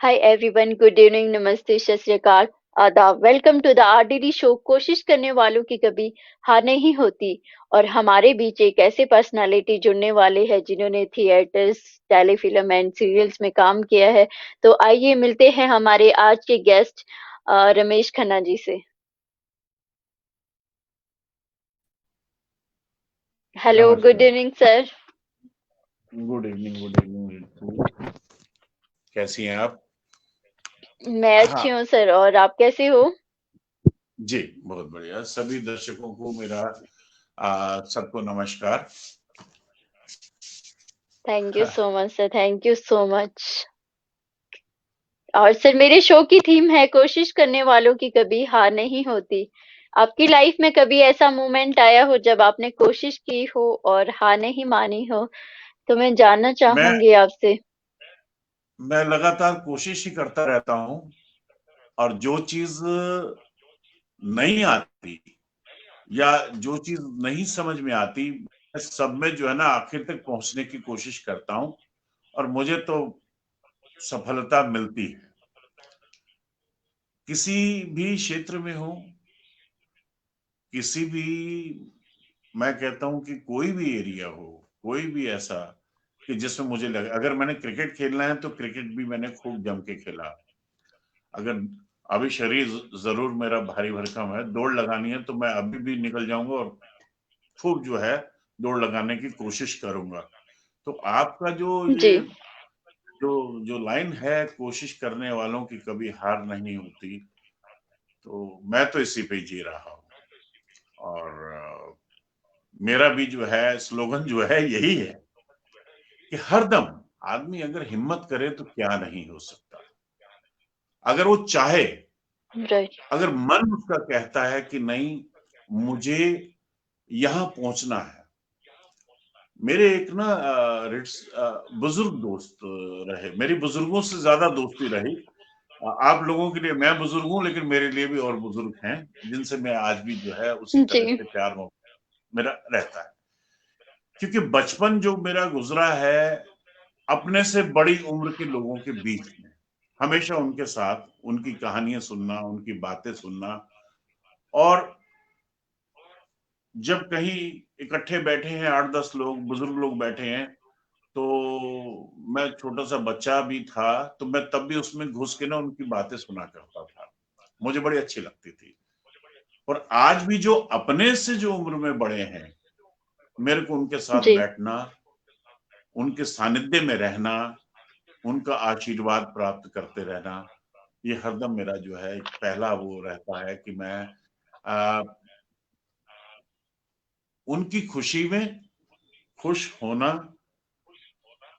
Hi everyone, good evening, नमस्ते, सत श्री अकाल, आदाब। Welcome to the RDD show. कोशिश करने वालों की कभी हार नहीं होती। और हमारे बीच एक ऐसे पर्सनालिटी जुड़ने वाले हैं जिन्होंने थिएटर्स, टेलीफिल्म एंड सीरियल्स में काम किया है। तो आइए मिलते हैं हमारे आज के गेस्ट रमेश खन्ना जी से। हेलो, गुड नमस्कार। Evening sir. Good evening, good evening Ritu. कैसी हैं आप? मैं अच्छी हाँ हूँ सर, और आप कैसे हो? जी, बहुत बढ़िया। सभी दर्शकों को मेरा सबको नमस्कार। Thank you so much sir, thank you so much. और सर, मेरे शो की थीम है कोशिश करने वालों की कभी हार नहीं होती। आपकी लाइफ में कभी ऐसा मोमेंट आया हो जब आपने कोशिश की हो और हार नहीं मानी हो? तो मैं जानना मैं चाहूंगी आपसे। मैं लगातार कोशिश ही करता रहता हूँ, और जो चीज नहीं आती या जो चीज नहीं समझ में आती, मैं सब में जो है ना आखिर तक पहुंचने की कोशिश करता हूँ, और मुझे तो सफलता मिलती है। किसी भी क्षेत्र में हो, किसी भी, मैं कहता हूं कि कोई भी एरिया हो, कोई भी ऐसा कि जिसमें मुझे लगे, अगर मैंने क्रिकेट खेलना है तो क्रिकेट भी मैंने खूब जम के खेला। अगर अभी शरीर जरूर मेरा भारी भरकम है, दौड़ लगानी है तो मैं अभी भी निकल जाऊंगा और खूब जो है दौड़ लगाने की कोशिश करूंगा। तो आपका जो जी। ये जो जो लाइन है, कोशिश करने वालों की कभी हार नहीं होती, तो मैं तो इसी पे जी रहा हूँ। और मेरा भी जो है स्लोगन जो है यही है कि हरदम आदमी अगर हिम्मत करे तो क्या नहीं हो सकता। अगर वो चाहे, राइट। अगर मन उसका कहता है कि नहीं, मुझे यहां पहुंचना है। मेरे एक ना बुजुर्ग दोस्त रहे, मेरी बुजुर्गों से ज्यादा दोस्ती रही। आप लोगों के लिए मैं बुजुर्ग हूं, लेकिन मेरे लिए भी और बुजुर्ग हैं जिनसे मैं आज भी जो है उसी तरह जी। से प्यार मेरा रहता है। क्योंकि बचपन जो मेरा गुजरा है अपने से बड़ी उम्र के लोगों के बीच में, हमेशा उनके साथ उनकी कहानियां सुनना, उनकी बातें सुनना। और जब कहीं इकट्ठे बैठे हैं, 8-10 लोग बुजुर्ग लोग बैठे हैं, तो मैं छोटा सा बच्चा भी था, तो मैं तब भी उसमें घुस के ना उनकी बातें सुना करता था। मुझे बड़ी अच्छी लगती थी। और आज भी जो अपने से जो उम्र में बड़े हैं, मेरे को उनके साथ जी। बैठना, उनके सानिध्य में रहना, उनका आशीर्वाद प्राप्त करते रहना, ये हरदम मेरा जो है एक पहला वो रहता है कि मैं आ, उनकी खुशी में खुश होना,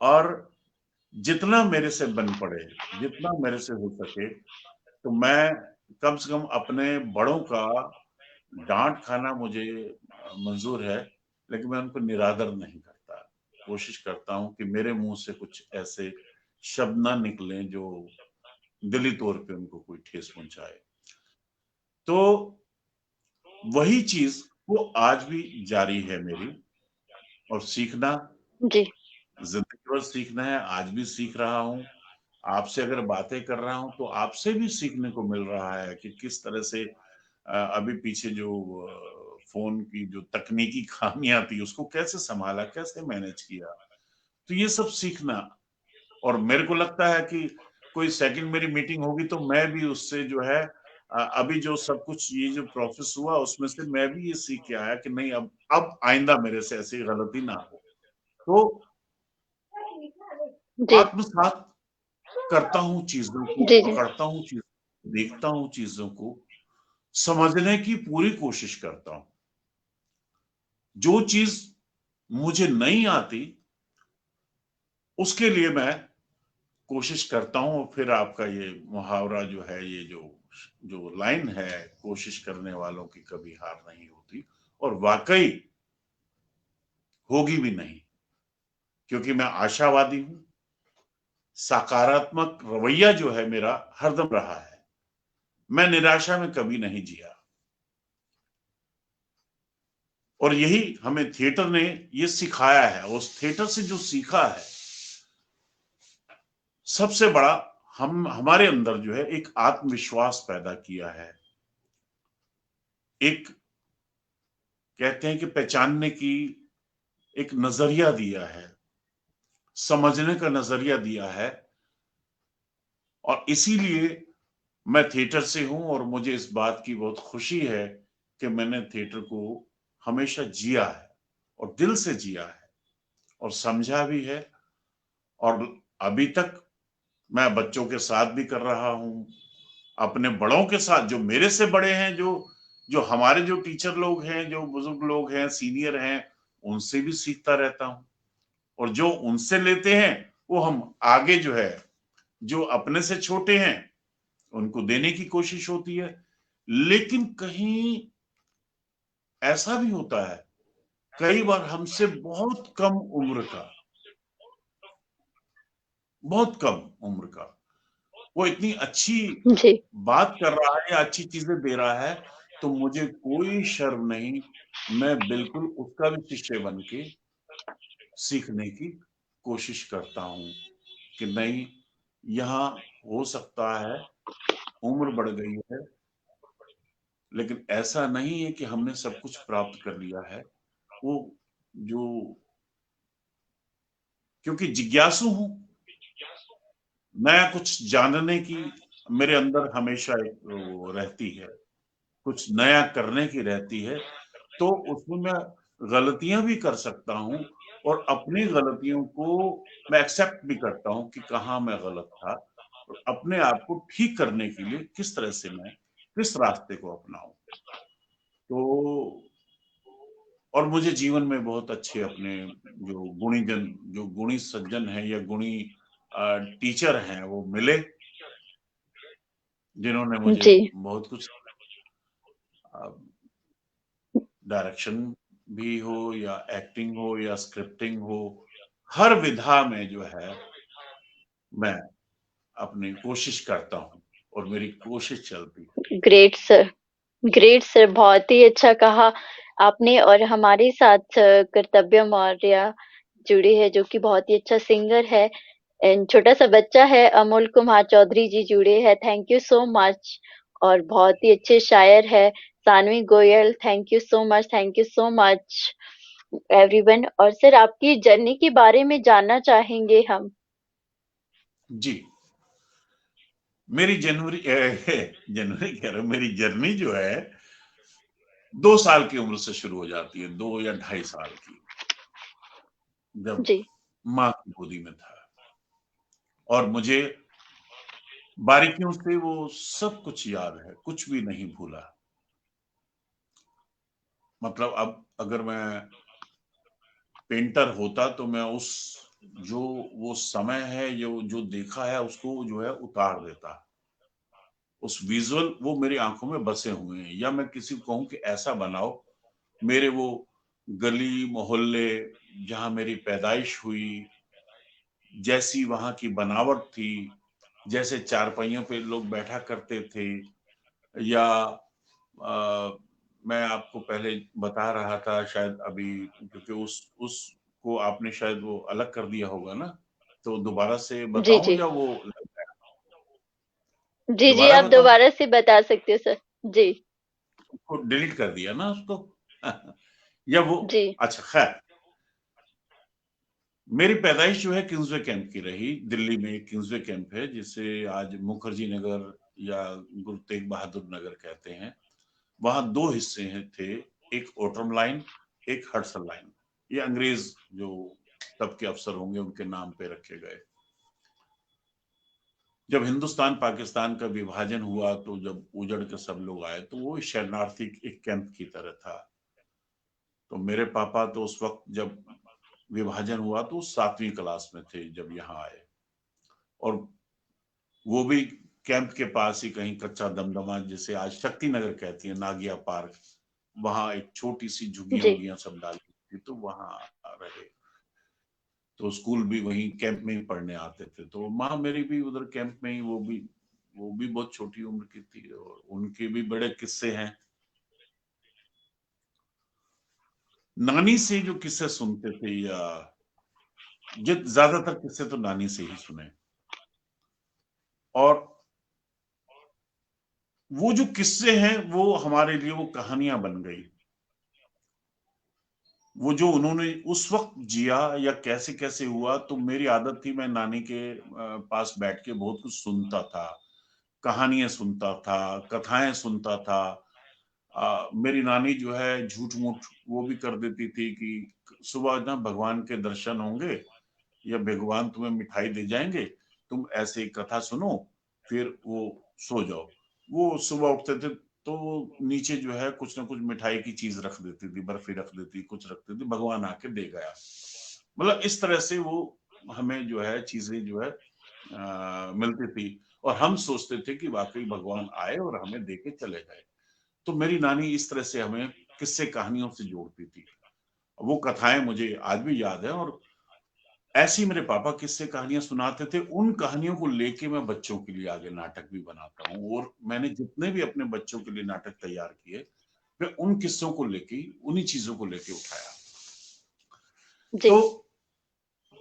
और जितना मेरे से बन पड़े, जितना मेरे से हो सके, तो मैं कम से कम अपने बड़ों का डांट खाना मुझे मंजूर है, लेकिन मैं उनको निरादर नहीं करता। कोशिश करता हूं कि मेरे मुंह से कुछ ऐसे शब्द ना निकलें जो दिली तौर पे उनको कोई ठेस पहुंचाए। तो वही चीज वो आज भी जारी है मेरी। और सीखना, जी। जिंदगी भर सीखना है, आज भी सीख रहा हूँ। आपसे अगर बातें कर रहा हूं तो आपसे भी सीखने को मिल रहा है कि किस तरह से अभी पीछे जो फोन की जो तकनीकी खामियां थी उसको कैसे संभाला, कैसे मैनेज किया। तो ये सब सीखना। और मेरे को लगता है कि कोई सेकंड मेरी मीटिंग होगी तो मैं भी उससे जो है अभी जो सब कुछ ये जो प्रोसेस हुआ उसमें से मैं भी ये सीख के आया कि नहीं, अब आइंदा मेरे से ऐसी गलती ना हो। तो जी। आत्मसात करता हूँ चीजों को, जी। जी। पकड़ता हूँ चीजों को, देखता हूँ चीजों को, समझने की पूरी कोशिश करता हूँ। जो चीज मुझे नहीं आती उसके लिए मैं कोशिश करता हूँ। और फिर आपका ये मुहावरा जो है, ये जो जो लाइन है, कोशिश करने वालों की कभी हार नहीं होती, और वाकई होगी भी नहीं, क्योंकि मैं आशावादी हूं। सकारात्मक रवैया जो है मेरा हरदम रहा है। मैं निराशा में कभी नहीं जिया। और यही हमें थिएटर ने ये सिखाया है, उस थिएटर से जो सीखा है, सबसे बड़ा हमारे अंदर जो है एक आत्मविश्वास पैदा किया है, एक कहते हैं कि पहचानने की एक नजरिया दिया है, समझने का नजरिया दिया है। और इसीलिए मैं थिएटर से हूं और मुझे इस बात की बहुत खुशी है कि मैंने थिएटर को हमेशा जिया है और दिल से जिया है और समझा भी है। और अभी तक मैं बच्चों के साथ भी कर रहा हूं, अपने बड़ों के साथ, जो मेरे से बड़े हैं, जो जो हमारे जो टीचर लोग हैं, जो बुजुर्ग लोग हैं, सीनियर हैं, उनसे भी सीखता रहता हूं। और जो उनसे लेते हैं वो हम आगे जो है, जो अपने से छोटे हैं उनको देने की कोशिश होती है। लेकिन कहीं ऐसा भी होता है, कई बार हमसे बहुत कम उम्र का, बहुत कम उम्र का, वो इतनी अच्छी जी, बात कर रहा है या अच्छी चीजें दे रहा है, तो मुझे कोई शर्म नहीं, मैं बिल्कुल उसका भी शिष्य बन के सीखने की कोशिश करता हूँ कि नहीं, यहाँ हो सकता है उम्र बढ़ गई है, लेकिन ऐसा नहीं है कि हमने सब कुछ प्राप्त कर लिया है। वो जो, क्योंकि जिज्ञासु हूँ, नया कुछ जानने की मेरे अंदर हमेशा एक वो रहती है, कुछ नया करने की रहती है। तो उसमें मैं गलतियां भी कर सकता हूँ और अपनी गलतियों को मैं एक्सेप्ट भी करता हूँ कि कहाँ मैं गलत था, और अपने आप को ठीक करने के लिए किस तरह से मैं किस रास्ते को अपनाऊं। तो और मुझे जीवन में बहुत अच्छे अपने जो गुणीजन, जो गुणी सज्जन हैं या गुणी टीचर हैं वो मिले, जिन्होंने मुझे जी, बहुत कुछ, डायरेक्शन भी हो या एक्टिंग हो या स्क्रिप्टिंग हो, हर विधा में जो है मैं अपनी कोशिश करता हूँ और मेरी कोशिश चलती है। ग्रेट सर, ग्रेट सर, बहुत ही अच्छा कहा आपने। और हमारे साथ कर्तव्य मौर्य जुड़े हैं, जो कि बहुत ही अच्छा सिंगर है। एंड छोटा सा बच्चा है, अमोल कुमार चौधरी जी जुड़े हैं, थैंक यू सो मच। और बहुत ही अच्छे शायर है Saanvi Goyal, thank you so much, thank you so much everyone. और सर, आपकी जर्नी के बारे में जानना चाहेंगे हम। जी, मेरी जनवरी जनवरी कह रहा हूं, मेरी जर्नी जो है 2 साल की उम्र से शुरू हो जाती है, 2 या 2.5 साल की, जब जी, माँ की गोदी में था। और मुझे बारीकियों से वो सब कुछ याद है, कुछ भी नहीं भूला। मतलब अब अगर मैं पेंटर होता तो मैं उस, जो वो समय है, जो जो देखा है उसको जो है उतार देता। उस विजुअल वो मेरी आंखों में बसे हुए हैं, या मैं किसी को कहूं कि ऐसा बनाओ, मेरे वो गली मोहल्ले जहां मेरी पैदाइश हुई, जैसी वहां की बनावट थी, जैसे चारपाइयों पे लोग बैठा करते थे, या मैं आपको पहले बता रहा था शायद अभी, क्योंकि उसको आपने शायद वो अलग कर दिया होगा ना, तो दोबारा से जी, बताऊं जी, या वो जी, जी, दोबारा आप बताऊं? दोबारा से बता सकते हो सर। जी, उसको डिलीट कर दिया ना उसको या वो, जी, अच्छा खैर, मेरी पैदाइश जो है किंग्सवे कैंप की रही। दिल्ली में एक किंग्सवे कैंप है जिसे आज मुखर्जी नगर या गुरु तेग बहादुर नगर कहते हैं। वहां दो हिस्से हैं थे, एक ओटरम लाइन, एक हडसन लाइन। ये अंग्रेज जो तब के अफसर होंगे उनके नाम पे रखे गए। जब हिंदुस्तान पाकिस्तान का विभाजन हुआ तो जब उजड़ के सब लोग आए तो वो शरणार्थी एक कैंप की तरह था। तो मेरे पापा तो उस वक्त जब विभाजन हुआ तो 7वीं क्लास में थे जब यहाँ आए। और वो भी कैंप के पास ही कहीं कच्चा दमदमा, जिसे आज शक्ति नगर कहती है, नागिया पार्क, वहां एक छोटी सी झुग्गियां जी, उगियां सब डाली थी, तो वहां रहे। तो स्कूल भी वहीं कैंप में ही पढ़ने आते थे। तो माँ मेरी भी उधर कैंप में ही, वो भी बहुत छोटी उम्र की थी और उनके भी बड़े किस्से हैं। नानी से जो किस्से सुनते थे, या ज्यादातर किस्से तो नानी से ही सुने। और वो जो किस्से हैं वो हमारे लिए वो कहानियां बन गई। वो जो उन्होंने उस वक्त जिया या कैसे कैसे हुआ, तो मेरी आदत थी मैं नानी के पास बैठ के बहुत कुछ सुनता था, कहानियां सुनता था, कथाएं सुनता था। मेरी नानी जो है झूठ मूठ वो भी कर देती थी कि सुबह ना भगवान के दर्शन होंगे या भगवान तुम्हें मिठाई दे जाएंगे, तुम ऐसे ही कथा सुनो, फिर वो सो जाओ। वो सुबह उठते थे तो नीचे जो है कुछ ना कुछ मिठाई की चीज रख देती थी, बर्फी रख देती, कुछ रखती थी, भगवान आके दे गया। मतलब इस तरह से वो हमें जो है चीजें जो है मिलती थी, और हम सोचते थे कि वाकई भगवान आए और हमें दे के चले गए। तो मेरी नानी इस तरह से हमें किस्से कहानियों से जोड़ती थी। वो कथाएं मुझे आज भी याद है, और ऐसे ही मेरे पापा किस्से कहानियां सुनाते थे। उन कहानियों को लेके मैं बच्चों के लिए आगे नाटक भी बनाता हूँ, और मैंने जितने भी अपने बच्चों के लिए नाटक तैयार किए, मैं उन किस्सों को लेके, उन्हीं चीजों को लेके उठाया। जी। तो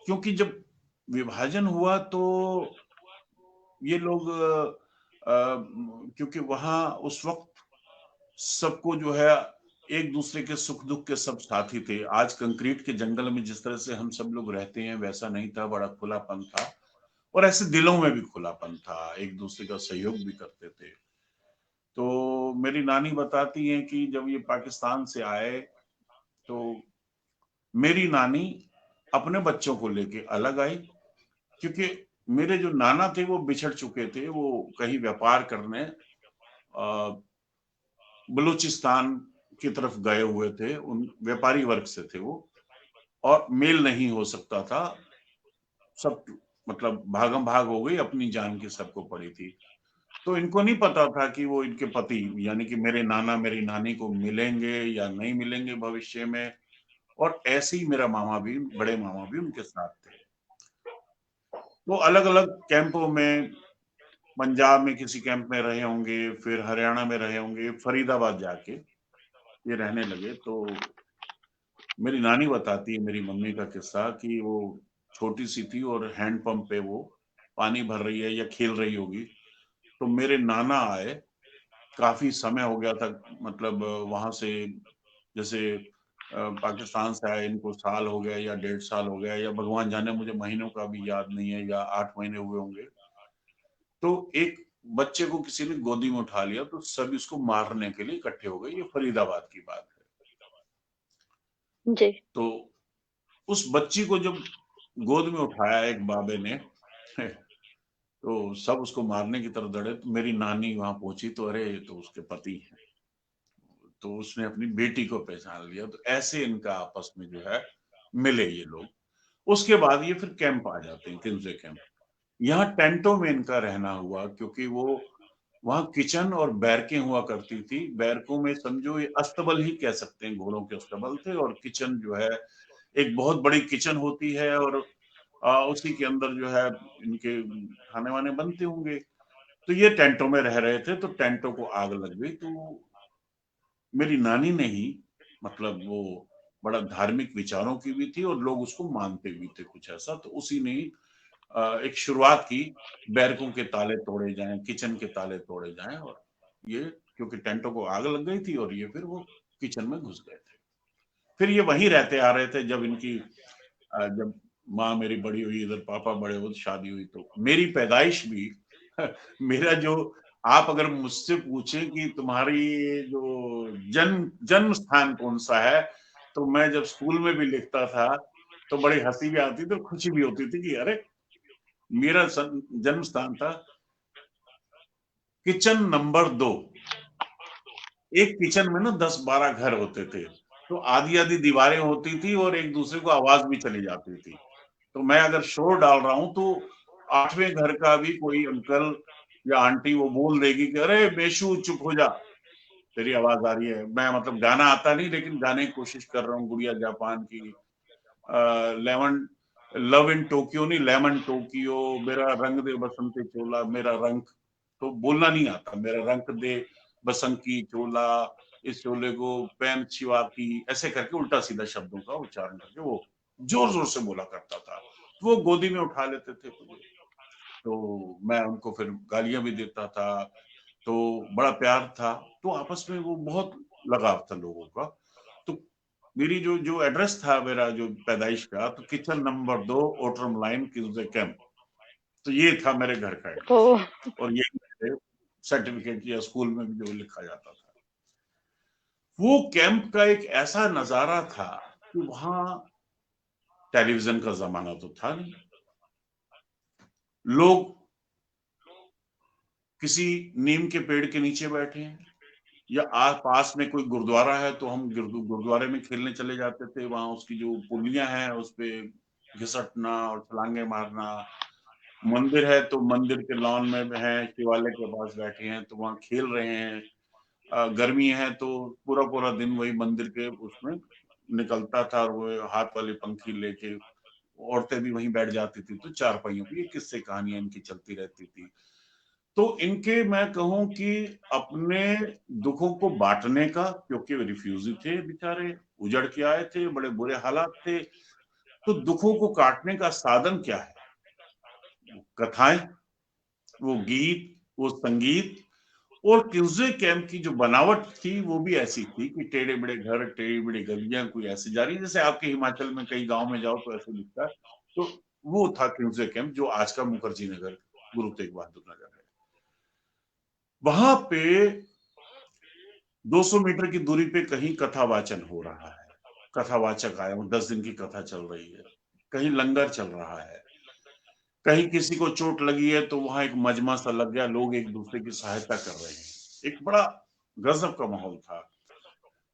क्योंकि जब विभाजन हुआ तो ये लोग क्योंकि वहां उस वक्त सबको जो है एक दूसरे के सुख दुख के सब साथी थे। आज कंक्रीट के जंगल में जिस तरह से हम सब लोग रहते हैं वैसा नहीं था, बड़ा खुलापन था, और ऐसे दिलों में भी खुलापन था, एक दूसरे का सहयोग भी करते थे। तो मेरी नानी बताती हैं कि जब ये पाकिस्तान से आए तो मेरी नानी अपने बच्चों को लेके अलग आई, क्योंकि मेरे जो नाना थे वो बिछड़ चुके थे, वो कहीं व्यापार करने बलूचिस्तान की तरफ गए हुए थे, उन व्यापारी वर्ग से थे वो, और मेल नहीं हो सकता था। सब मतलब भागम भाग हो गई, अपनी जान की सबको पड़ी थी। तो इनको नहीं पता था कि वो इनके पति यानी कि मेरे नाना मेरी नानी को मिलेंगे या नहीं मिलेंगे भविष्य में। और ऐसे ही मेरा मामा भी, बड़े मामा भी उनके साथ थे। वो अलग अलग कैंपों में, पंजाब में किसी कैंप में रहे होंगे, फिर हरियाणा में रहे होंगे, फरीदाबाद जाके ये रहने लगे। तो मेरी नानी बताती है मेरी मम्मी का किस्सा कि वो छोटी सी थी और हैंडपंप पे वो पानी भर रही है या खेल रही होगी, तो मेरे नाना आए। काफी समय हो गया था, मतलब वहां से जैसे पाकिस्तान से आए, इनको साल हो गया या 1.5 साल हो गया, या भगवान जाने, मुझे महीनों का भी याद नहीं है, या 8 महीने हुए होंगे। तो एक बच्चे को किसी ने गोदी में उठा लिया, तो सब इसको मारने के लिए इकट्ठे हो गए। ये फरीदाबाद की बात है। जी। तो उस बच्ची को जब गोद में उठाया एक बाबे ने तो सब उसको मारने की तरफ दौड़े, तो मेरी नानी वहां पहुंची तो अरे ये तो उसके पति हैं। तो उसने अपनी बेटी को पहचान लिया। तो ऐसे इनका आपस में जो है मिले ये लोग। उसके बाद ये फिर कैंप आ जाते हैं, किन्जे कैंप। यहाँ टेंटों में इनका रहना हुआ, क्योंकि वो वहां किचन और बैरकें हुआ करती थी। बैरकों में समझो ये अस्तबल ही कह सकते हैं, घोड़ों के अस्तबल थे, और किचन जो है एक बहुत बड़ी किचन होती है, और उसी के अंदर जो है इनके खाने वाने बनते होंगे। तो ये टेंटों में रह रहे थे, तो टेंटों को आग लग गई। तो मेरी नानी ने ही, मतलब वो बड़ा धार्मिक विचारों की भी थी और लोग उसको मानते भी थे कुछ ऐसा, तो उसी ने ही एक शुरुआत की, बैरकों के ताले तोड़े जाएं, किचन के ताले तोड़े जाएं। और ये क्योंकि टेंटों को आग लग गई थी, और ये फिर वो किचन में घुस गए थे। फिर ये वहीं रहते आ रहे थे। जब इनकी जब माँ मेरी बड़ी हुई, इधर पापा बड़े हुए, शादी हुई, तो मेरी पैदाइश भी मेरा जो, आप अगर मुझसे पूछे कि तुम्हारी जो जन्म जन्म स्थान कौन सा है, तो मैं जब स्कूल में भी लिखता था तो बड़ी हंसी भी आती थी और खुशी भी होती थी कि अरे मेरा जन्म स्थान था किचन नंबर 2। एक किचन में ना 10-12 घर होते थे, तो आधी आधी दीवारें होती थी और एक दूसरे को आवाज भी चली जाती थी। तो मैं अगर शोर डाल रहा हूं तो 8वें घर का भी कोई अंकल या आंटी वो बोल देगी कि अरे मेशू चुप हो जा, तेरी आवाज आ रही है। मैं मतलब गाना आता नहीं, लेकिन गाने की कोशिश कर रहा हूँ, गुड़िया जापान की लेमन, लव इन टोक्यो नहीं, लेमन टोक्यो, मेरा रंग दे बसंती चोला, मेरा रंग, तो बोलना नहीं आता, मेरा रंग दे बसंती चोला, इस चोले को पैन छिवा की, ऐसे करके उल्टा सीधा शब्दों का उच्चारण करके वो जोर जोर से बोला करता था। वो गोदी में उठा लेते थे मुझे, तो मैं उनको फिर गालियां भी देता था, तो बड़ा प्यार था, तो आपस में वो बहुत लगाव था लोगों का। तो मेरी जो जो एड्रेस था, मेरा जो पैदाइश का, तो kitchen number 2 Outram line Kingsway camp, तो ये था मेरे घर का एड्रेस। ओह! और ये मेरे सर्टिफिकेट या स्कूल में भी जो लिखा जाता था। वो कैंप का एक ऐसा नजारा था कि वहां टेलीविजन का जमाना तो था नहीं, लोग किसी नीम के पेड़ के नीचे बैठे हैं, या आस पास में कोई गुरुद्वारा है तो हम गुरुद्वारे में खेलने चले जाते थे। वहां उसकी जो पुलियां हैं उस पे घिसटना और छलांगे मारना। मंदिर है तो मंदिर के लॉन में है, शिवालय के पास बैठे हैं तो वहां खेल रहे हैं। गर्मी है तो पूरा पूरा दिन वही मंदिर के उसमें निकलता था, और वो हाथ वाली पंखी लेके औरतें भी वहीं बैठ जाती थी, तो चारपाइयों पे ये किस्से कहानियां इनकी चलती रहती थी। तो इनके मैं कहूं कि अपने दुखों को बांटने का, क्योंकि रिफ्यूजी थे बेचारे, उजड़ के आए थे, बड़े बुरे हालात थे, तो दुखों को काटने का साधन क्या है? कथाएं, वो गीत, वो संगीत। और किंग्सवे कैंप की जो बनावट थी वो भी ऐसी थी कि टेढ़े बड़े घर, टेढ़ी बड़ी गलियां, कोई ऐसी जा रही जैसे आपके हिमाचल में कई गांव में जाओ तो ऐसे दिखता है। तो वो था किंग्सवे कैंप, जो आज का मुखर्जी नगर, गुरु तेग बहादुर नगर है। वहां पे 200 मीटर की दूरी पे कहीं कथा वाचन हो रहा है, कथावाचक आए, वो 10 दिन की कथा चल रही है, कहीं लंगर चल रहा है, कहीं किसी को चोट लगी है तो वहां एक मजमा सा लग गया, लोग एक दूसरे की सहायता कर रहे हैं। एक बड़ा गजब का माहौल था।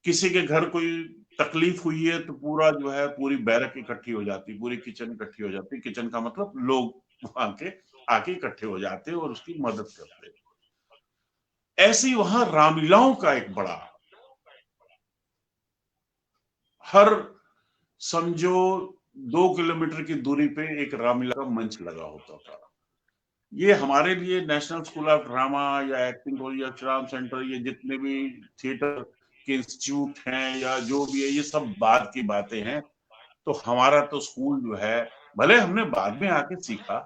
किसी के घर कोई तकलीफ हुई है तो पूरा जो है, पूरी बैरक इकट्ठी हो जाती, पूरी किचन इकट्ठी हो जाती, किचन का मतलब लोग वहां के आके इकट्ठे हो जाते और उसकी मदद करते। ऐसे ही वहां रामलीलाओं का एक बड़ा, हर समझो 2 किलोमीटर की दूरी पे एक रामलीला का मंच लगा होता था। ये हमारे लिए नेशनल स्कूल ऑफ ड्रामा या एक्टिंग कॉलेज या श्राम सेंटर, ये जितने भी थिएटर के इंस्टीट्यूट हैं या जो भी है, ये सब बाद की बातें हैं। तो हमारा तो स्कूल जो है, भले हमने बाद में आके सीखा,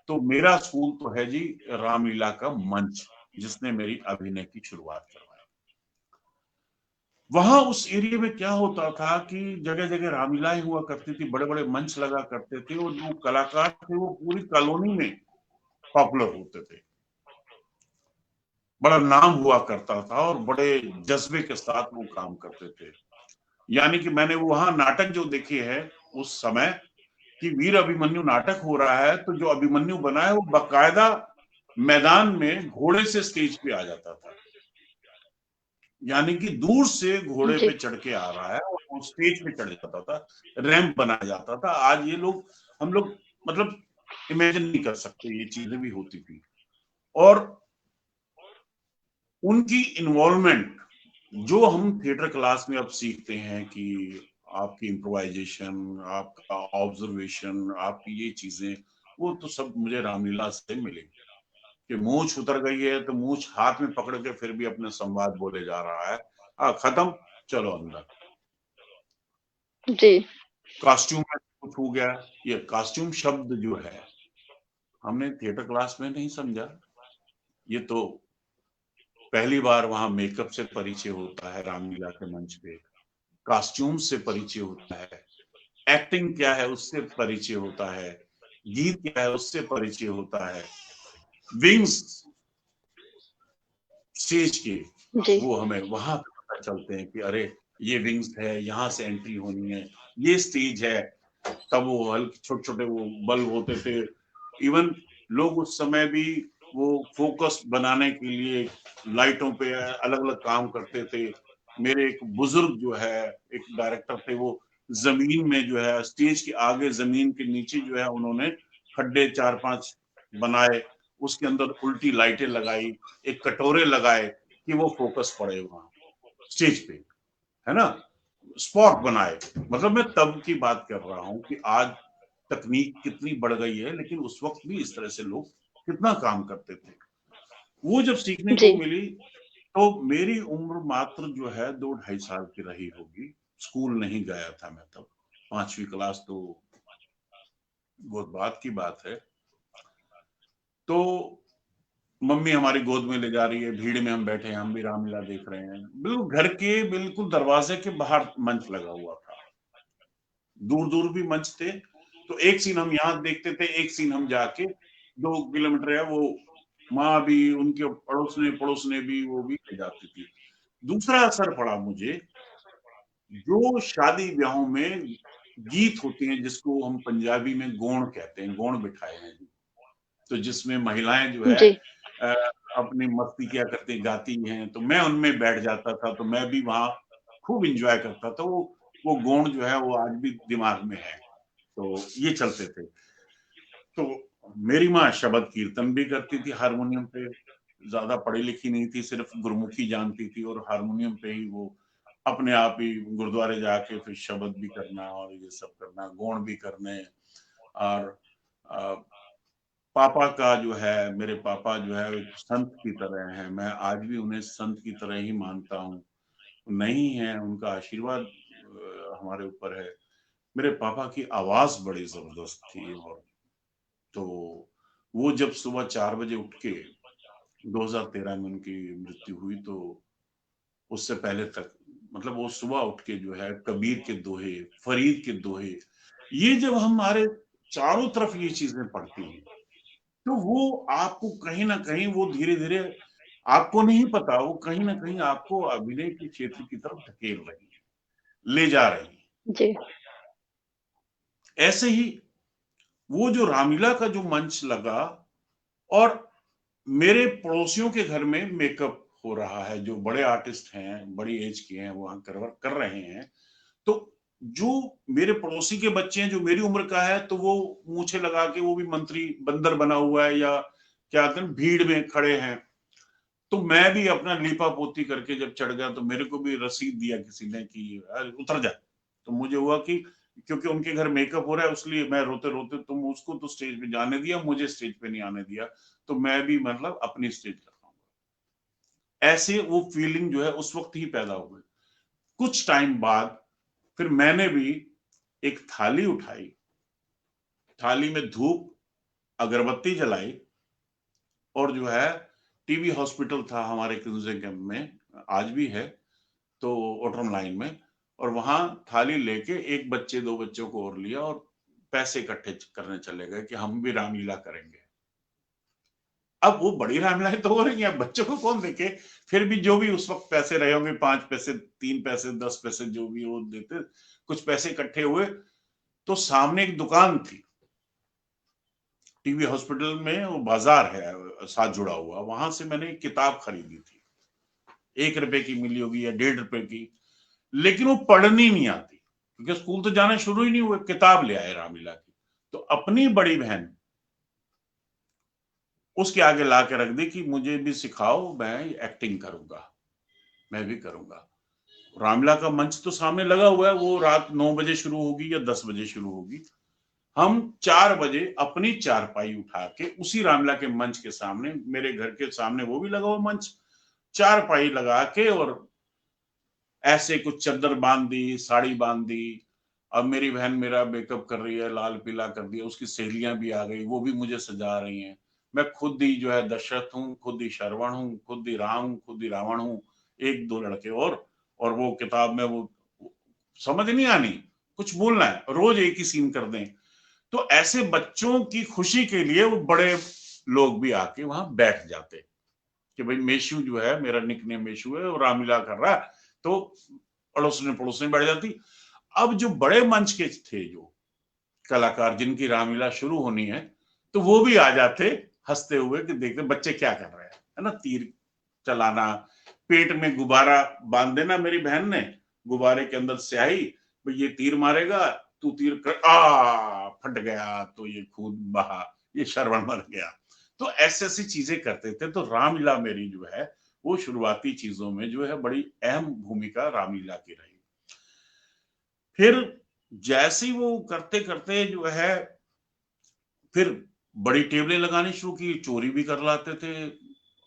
तो मेरा स्कूल तो है जी रामलीला का मंच, जिसने मेरी अभिनय की शुरुआत करवाई। वहां उस एरिया में क्या होता था कि जगह जगह रामलीलाएं हुआ करती थी, बड़े बड़े मंच लगा करते थे, और जो कलाकार थे वो पूरी कॉलोनी में पॉपुलर होते थे, बड़ा नाम हुआ करता था, और बड़े जज्बे के साथ वो काम करते थे। यानी कि मैंने वहां नाटक जो देखे हैं उस समय, कि वीर अभिमन्यु नाटक हो रहा है तो जो अभिमन्यु बना है वो बकायदा मैदान में घोड़े से स्टेज पे आ जाता था, यानी कि दूर से घोड़े पे जी, चढ़ के आ रहा है और वो स्टेज पे चढ़ जाता था, रैंप बनाया जाता था। आज ये लोग, हम लोग मतलब इमेजिन नहीं कर सकते, ये चीजें भी होती थी। और उनकी इन्वॉल्वमेंट, जो हम थिएटर क्लास में अब सीखते हैं कि आपकी इम्प्रोवाइजेशन, आपका ऑब्जर्वेशन, आपकी ये चीजें, वो तो सब मुझे रामलीला से मिली। कि मूछ उतर गई है तो मूछ हाथ में पकड़ के फिर भी अपने संवाद बोले जा रहा है। खत्म, चलो अंदर। जी, कॉस्ट्यूम में कुछ हो गया, ये कॉस्ट्यूम शब्द जो है हमने थिएटर क्लास में नहीं समझा। ये तो पहली बार वहां मेकअप से परिचय होता है, रामलीला के मंच पे कॉस्ट्यूम से परिचय होता है, एक्टिंग क्या है उससे परिचय होता है, गीत क्या है उससे परिचय होता है, विंग्स स्टेज के, जी, वो हमें वहां पे पता चलते हैं कि अरे ये विंग्स है, यहाँ से एंट्री होनी है, ये स्टेज है। तब वो हल्के छोटे छोटे वो बल्ब होते थे। इवन लोग उस समय भी वो फोकस बनाने के लिए लाइटों पे अलग अलग काम करते थे। मेरे एक बुजुर्ग जो है, एक डायरेक्टर थे, वो जमीन में जो है, स्टेज के आगे जमीन के नीचे जो है उन्होंने खड्डे 4-5 बनाए, उसके अंदर उल्टी लाइटें लगाई, एक कटोरे लगाए कि वो फोकस पड़े वहां स्टेज पे, है ना, स्पॉट बनाए। मतलब मैं तब की बात कर रहा हूं कि आज तकनीक कितनी बढ़ गई है, लेकिन उस वक्त भी इस तरह से लोग कितना काम करते थे। वो जब सीखने को जी, मिली, तो मेरी उम्र मात्र जो है 2-2.5 साल की रही होगी। स्कूल नहीं गया था मैं तब, 5वीं क्लास, तो बहुत बात की बात है। तो मम्मी हमारी गोद में ले जा रही है, भीड़ में हम बैठे हैं, हम भी रामलीला देख रहे हैं। बिल्कुल घर के बिल्कुल दरवाजे के बाहर मंच लगा हुआ था, दूर दूर भी मंच थे। तो एक सीन हम यहाँ देखते थे, एक सीन हम जाके 2 किलोमीटर है वो माँ भी, उनके पड़ोसने भी, वो भी ले जाती थी। दूसरा असर पड़ा मुझे, जो शादी ब्याहों में गीत होते हैं जिसको हम पंजाबी में गोण कहते हैं, गोण बिठाए हैं, तो जिसमें महिलाएं जो है जी। अ, अपनी मस्ती क्या करती गाती हैं, तो मैं उनमें बैठ जाता था, तो मैं भी वहां खूब इंजॉय करता था। वो गोण जो है वो आज भी दिमाग में है। तो ये चलते थे। तो मेरी माँ शबद कीर्तन भी करती थी हारमोनियम पे, ज्यादा पढ़ी लिखी नहीं थी, सिर्फ गुरमुखी जानती थी, और हारमोनियम पे ही वो अपने आप ही गुरुद्वारे जाके फिर शबद भी करना और ये सब करना, गौण भी करने। और अ, पापा का जो है, मेरे पापा जो है एक संत की तरह है, मैं आज भी उन्हें संत की तरह ही मानता हूँ। नहीं है, उनका आशीर्वाद हमारे ऊपर है। मेरे पापा की आवाज बड़ी जबरदस्त थी, और तो वो जब सुबह 4 बजे उठ के 2013 में उनकी मृत्यु हुई, तो उससे पहले तक मतलब वो सुबह उठ के जो है कबीर के दोहे, फरीद के दोहे, ये जब हमारे चारों तरफ ये चीजें पड़ती हैं, तो वो आपको कहीं ना कहीं वो धीरे धीरे, आपको नहीं पता, वो कहीं ना कहीं आपको अभिनय के क्षेत्र की तरफ धकेल रही है, ले जा रही है। जी। ऐसे ही वो जो रामलीला का जो मंच लगा, और मेरे पड़ोसियों के घर में मेकअप हो रहा है, जो बड़े आर्टिस्ट हैं, बड़ी एज के हैं, वो वहां कर रहे हैं। तो जो मेरे पड़ोसी के बच्चे हैं जो मेरी उम्र का है, तो वो मूछे लगा के, वो भी मंत्री बंदर बना हुआ है, या क्या कहते हैं, भीड़ में खड़े हैं। तो मैं भी अपना लीपा पोती करके जब चढ़ गया, तो मेरे को भी रसीद दिया किसी ने कि अरे उतर जा। तो मुझे हुआ कि क्योंकि उनके घर मेकअप हो रहा है, उसलिए मैं रोते रोते, तुम उसको तो स्टेज पे जाने दिया, मुझे स्टेज पे नहीं आने दिया, तो मैं भी मतलब अपनी स्टेज लगाऊंगा। ऐसे वो फीलिंग जो है उस वक्त ही पैदा हो गई। कुछ टाइम बाद फिर मैंने भी एक थाली उठाई, थाली में धूप अगरबत्ती जलाई, और जो है टीबी हॉस्पिटल था हमारे किंग्सलैंड में, आज भी है, तो ओटरम लाइन में, और वहां थाली लेके एक बच्चे दो बच्चों को और लिया, और पैसे इकट्ठे करने चले गए कि हम भी रामलीला करेंगे। अब वो बड़ी रामलीलाएं तो हो रही हैं, बच्चों को कौन देखे। फिर भी जो भी उस वक्त पैसे रहे होंगे, 5 पैसे, 3 पैसे, 10 पैसे, जो भी वो देते, कुछ पैसे इकट्ठे हुए। तो सामने एक दुकान थी, टीबी हॉस्पिटल में वो बाजार है साथ जुड़ा हुआ, वहां से मैंने एक किताब खरीदी थी, 1 रुपए की मिली होगी या 1.5 रुपए की, लेकिन वो पढ़नी नहीं आती, क्योंकि स्कूल तो जाने शुरू ही नहीं हुए, किताब ले आए रामलीला की। तो अपनी बड़ी बहन उसके आगे ला के रख दी कि मुझे भी सिखाओ, मैं एक्टिंग करूंगा, मैं भी करूंगा। रामलीला का मंच तो सामने लगा हुआ है, वो रात 9 बजे शुरू होगी या 10 बजे शुरू होगी। हम 4 बजे अपनी चारपाई उठा के उसी रामलीला के मंच के सामने, मेरे घर के सामने वो भी लगा हुआ मंच, चारपाई लगा के, और ऐसे कुछ चादर बांध दी, साड़ी बांध दी। अब मेरी बहन मेरा मेकअप कर रही है, लाल पीला कर दिया, उसकी सहेलियां भी आ गई, वो भी मुझे सजा रही हैं। मैं खुद ही जो है दशरथ हूँ, खुद ही श्रवण हूँ, खुद ही राम हूँ, खुद ही रावण हूँ, एक दो लड़के और वो किताब में वो समझ नहीं आनी, कुछ बोलना है, रोज एक ही सीन कर दें। तो ऐसे बच्चों की खुशी के लिए वो बड़े लोग भी आके वहां बैठ जाते कि भाई मेशू जो है, मेरा निकनेम मेशू है, वो रामलीला कर रहा है, तो पड़ोस में बैठ जाती। अब जो बड़े मंच के थे, जो कलाकार जिनकी रामलीला शुरू होनी है, तो वो भी आ जाते हंसते हुए कि देखते बच्चे क्या कर रहे हैं, है ना, तीर चलाना, पेट में गुब्बारा बांध देना मेरी बहन ने, गुब्बारे के अंदर स्याही, भाई ये तीर मारेगा, तू तीर कर, फट गया, तो ये खून बहा, ये श्रवण मर गया। तो ऐसी ऐसी चीजें करते थे। तो रामलीला मेरी जो है वो शुरुआती चीजों में जो है बड़ी अहम भूमिका रामलीला की रही। फिर जैसे ही वो करते करते जो है, फिर बड़ी टेबलें लगानी शुरू की, चोरी भी कर लाते थे।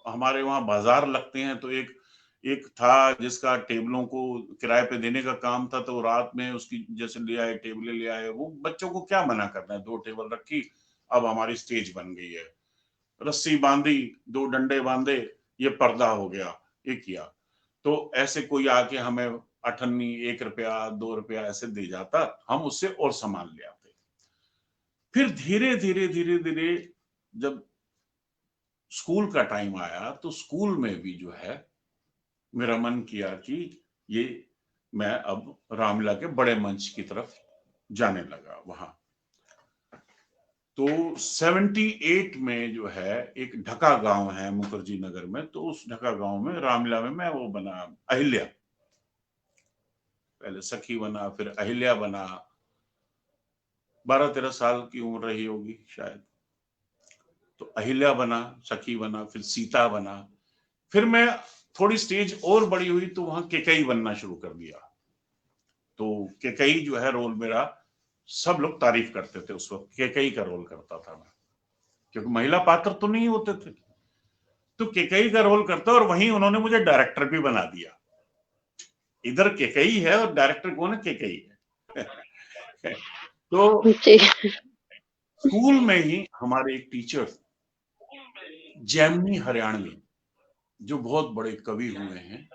हमारे वहां बाजार लगते हैं, तो एक एक था जिसका टेबलों को किराए पे देने का काम था, तो रात में उसकी जैसे ले आए, टेबलें ले आए, वो बच्चों को क्या मना करना है, 2 टेबल रखी, अब हमारी स्टेज बन गई है। रस्सी बांधी, 2 डंडे बांधे, ये पर्दा हो गया, ये किया। तो ऐसे कोई आके हमें अठन्नी 1 रुपया 2 रुपया ऐसे दे जाता, हम उससे और सामान ले आते। फिर धीरे धीरे धीरे धीरे जब स्कूल का टाइम आया तो स्कूल में भी जो है मेरा मन किया कि ये मैं अब रामलीला के बड़े मंच की तरफ जाने लगा वहां। तो 78 में जो है एक ढका गांव है मुखर्जी नगर में, तो उस ढका गांव में रामलीला में मैं वो बना अहिल्या, पहले सखी बना फिर अहिल्या बना, 12-13 साल की उम्र रही होगी शायद। तो अहिल्या बना, सखी बना, फिर सीता बना। फिर मैं थोड़ी स्टेज और बड़ी हुई तो वहां केकई बनना शुरू कर दिया। तो केकई जो है रोल मेरा सब लोग तारीफ करते थे, उस वक्त केकई का रोल करता था मैं, क्योंकि महिला पात्र तो नहीं होते थे। तो केकई का रोल करता और वहीं उन्होंने मुझे डायरेक्टर भी बना दिया। इधर केकई है और डायरेक्टर कौन है? केकई है। तो जी। स्कूल में ही हमारे एक टीचर जैमिनी हरियाणवी, जो बहुत बड़े कवि हुए हैं,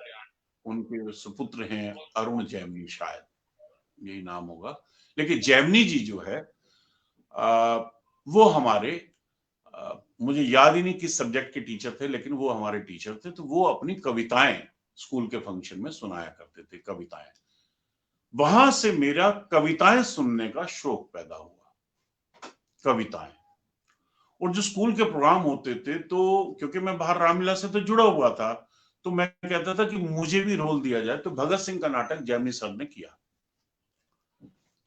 उनके सुपुत्र हैं अरुण जैमिनी, शायद यही नाम होगा। लेकिन जैमिनी जी जो है वो हमारे मुझे याद ही नहीं किस सब्जेक्ट के टीचर थे, लेकिन वो हमारे टीचर थे। तो वो अपनी कविताएं स्कूल के फंक्शन में सुनाया करते थे, कविताएं। वहां से मेरा कविताएं सुनने का शौक पैदा हुआ, कविताएं। और जो स्कूल के प्रोग्राम होते थे, तो क्योंकि मैं बाहर रामलीला से तो जुड़ा हुआ था, तो मैं कहता था कि मुझे भी रोल दिया जाए। तो भगत सिंह का नाटक जैमिनी सर ने किया,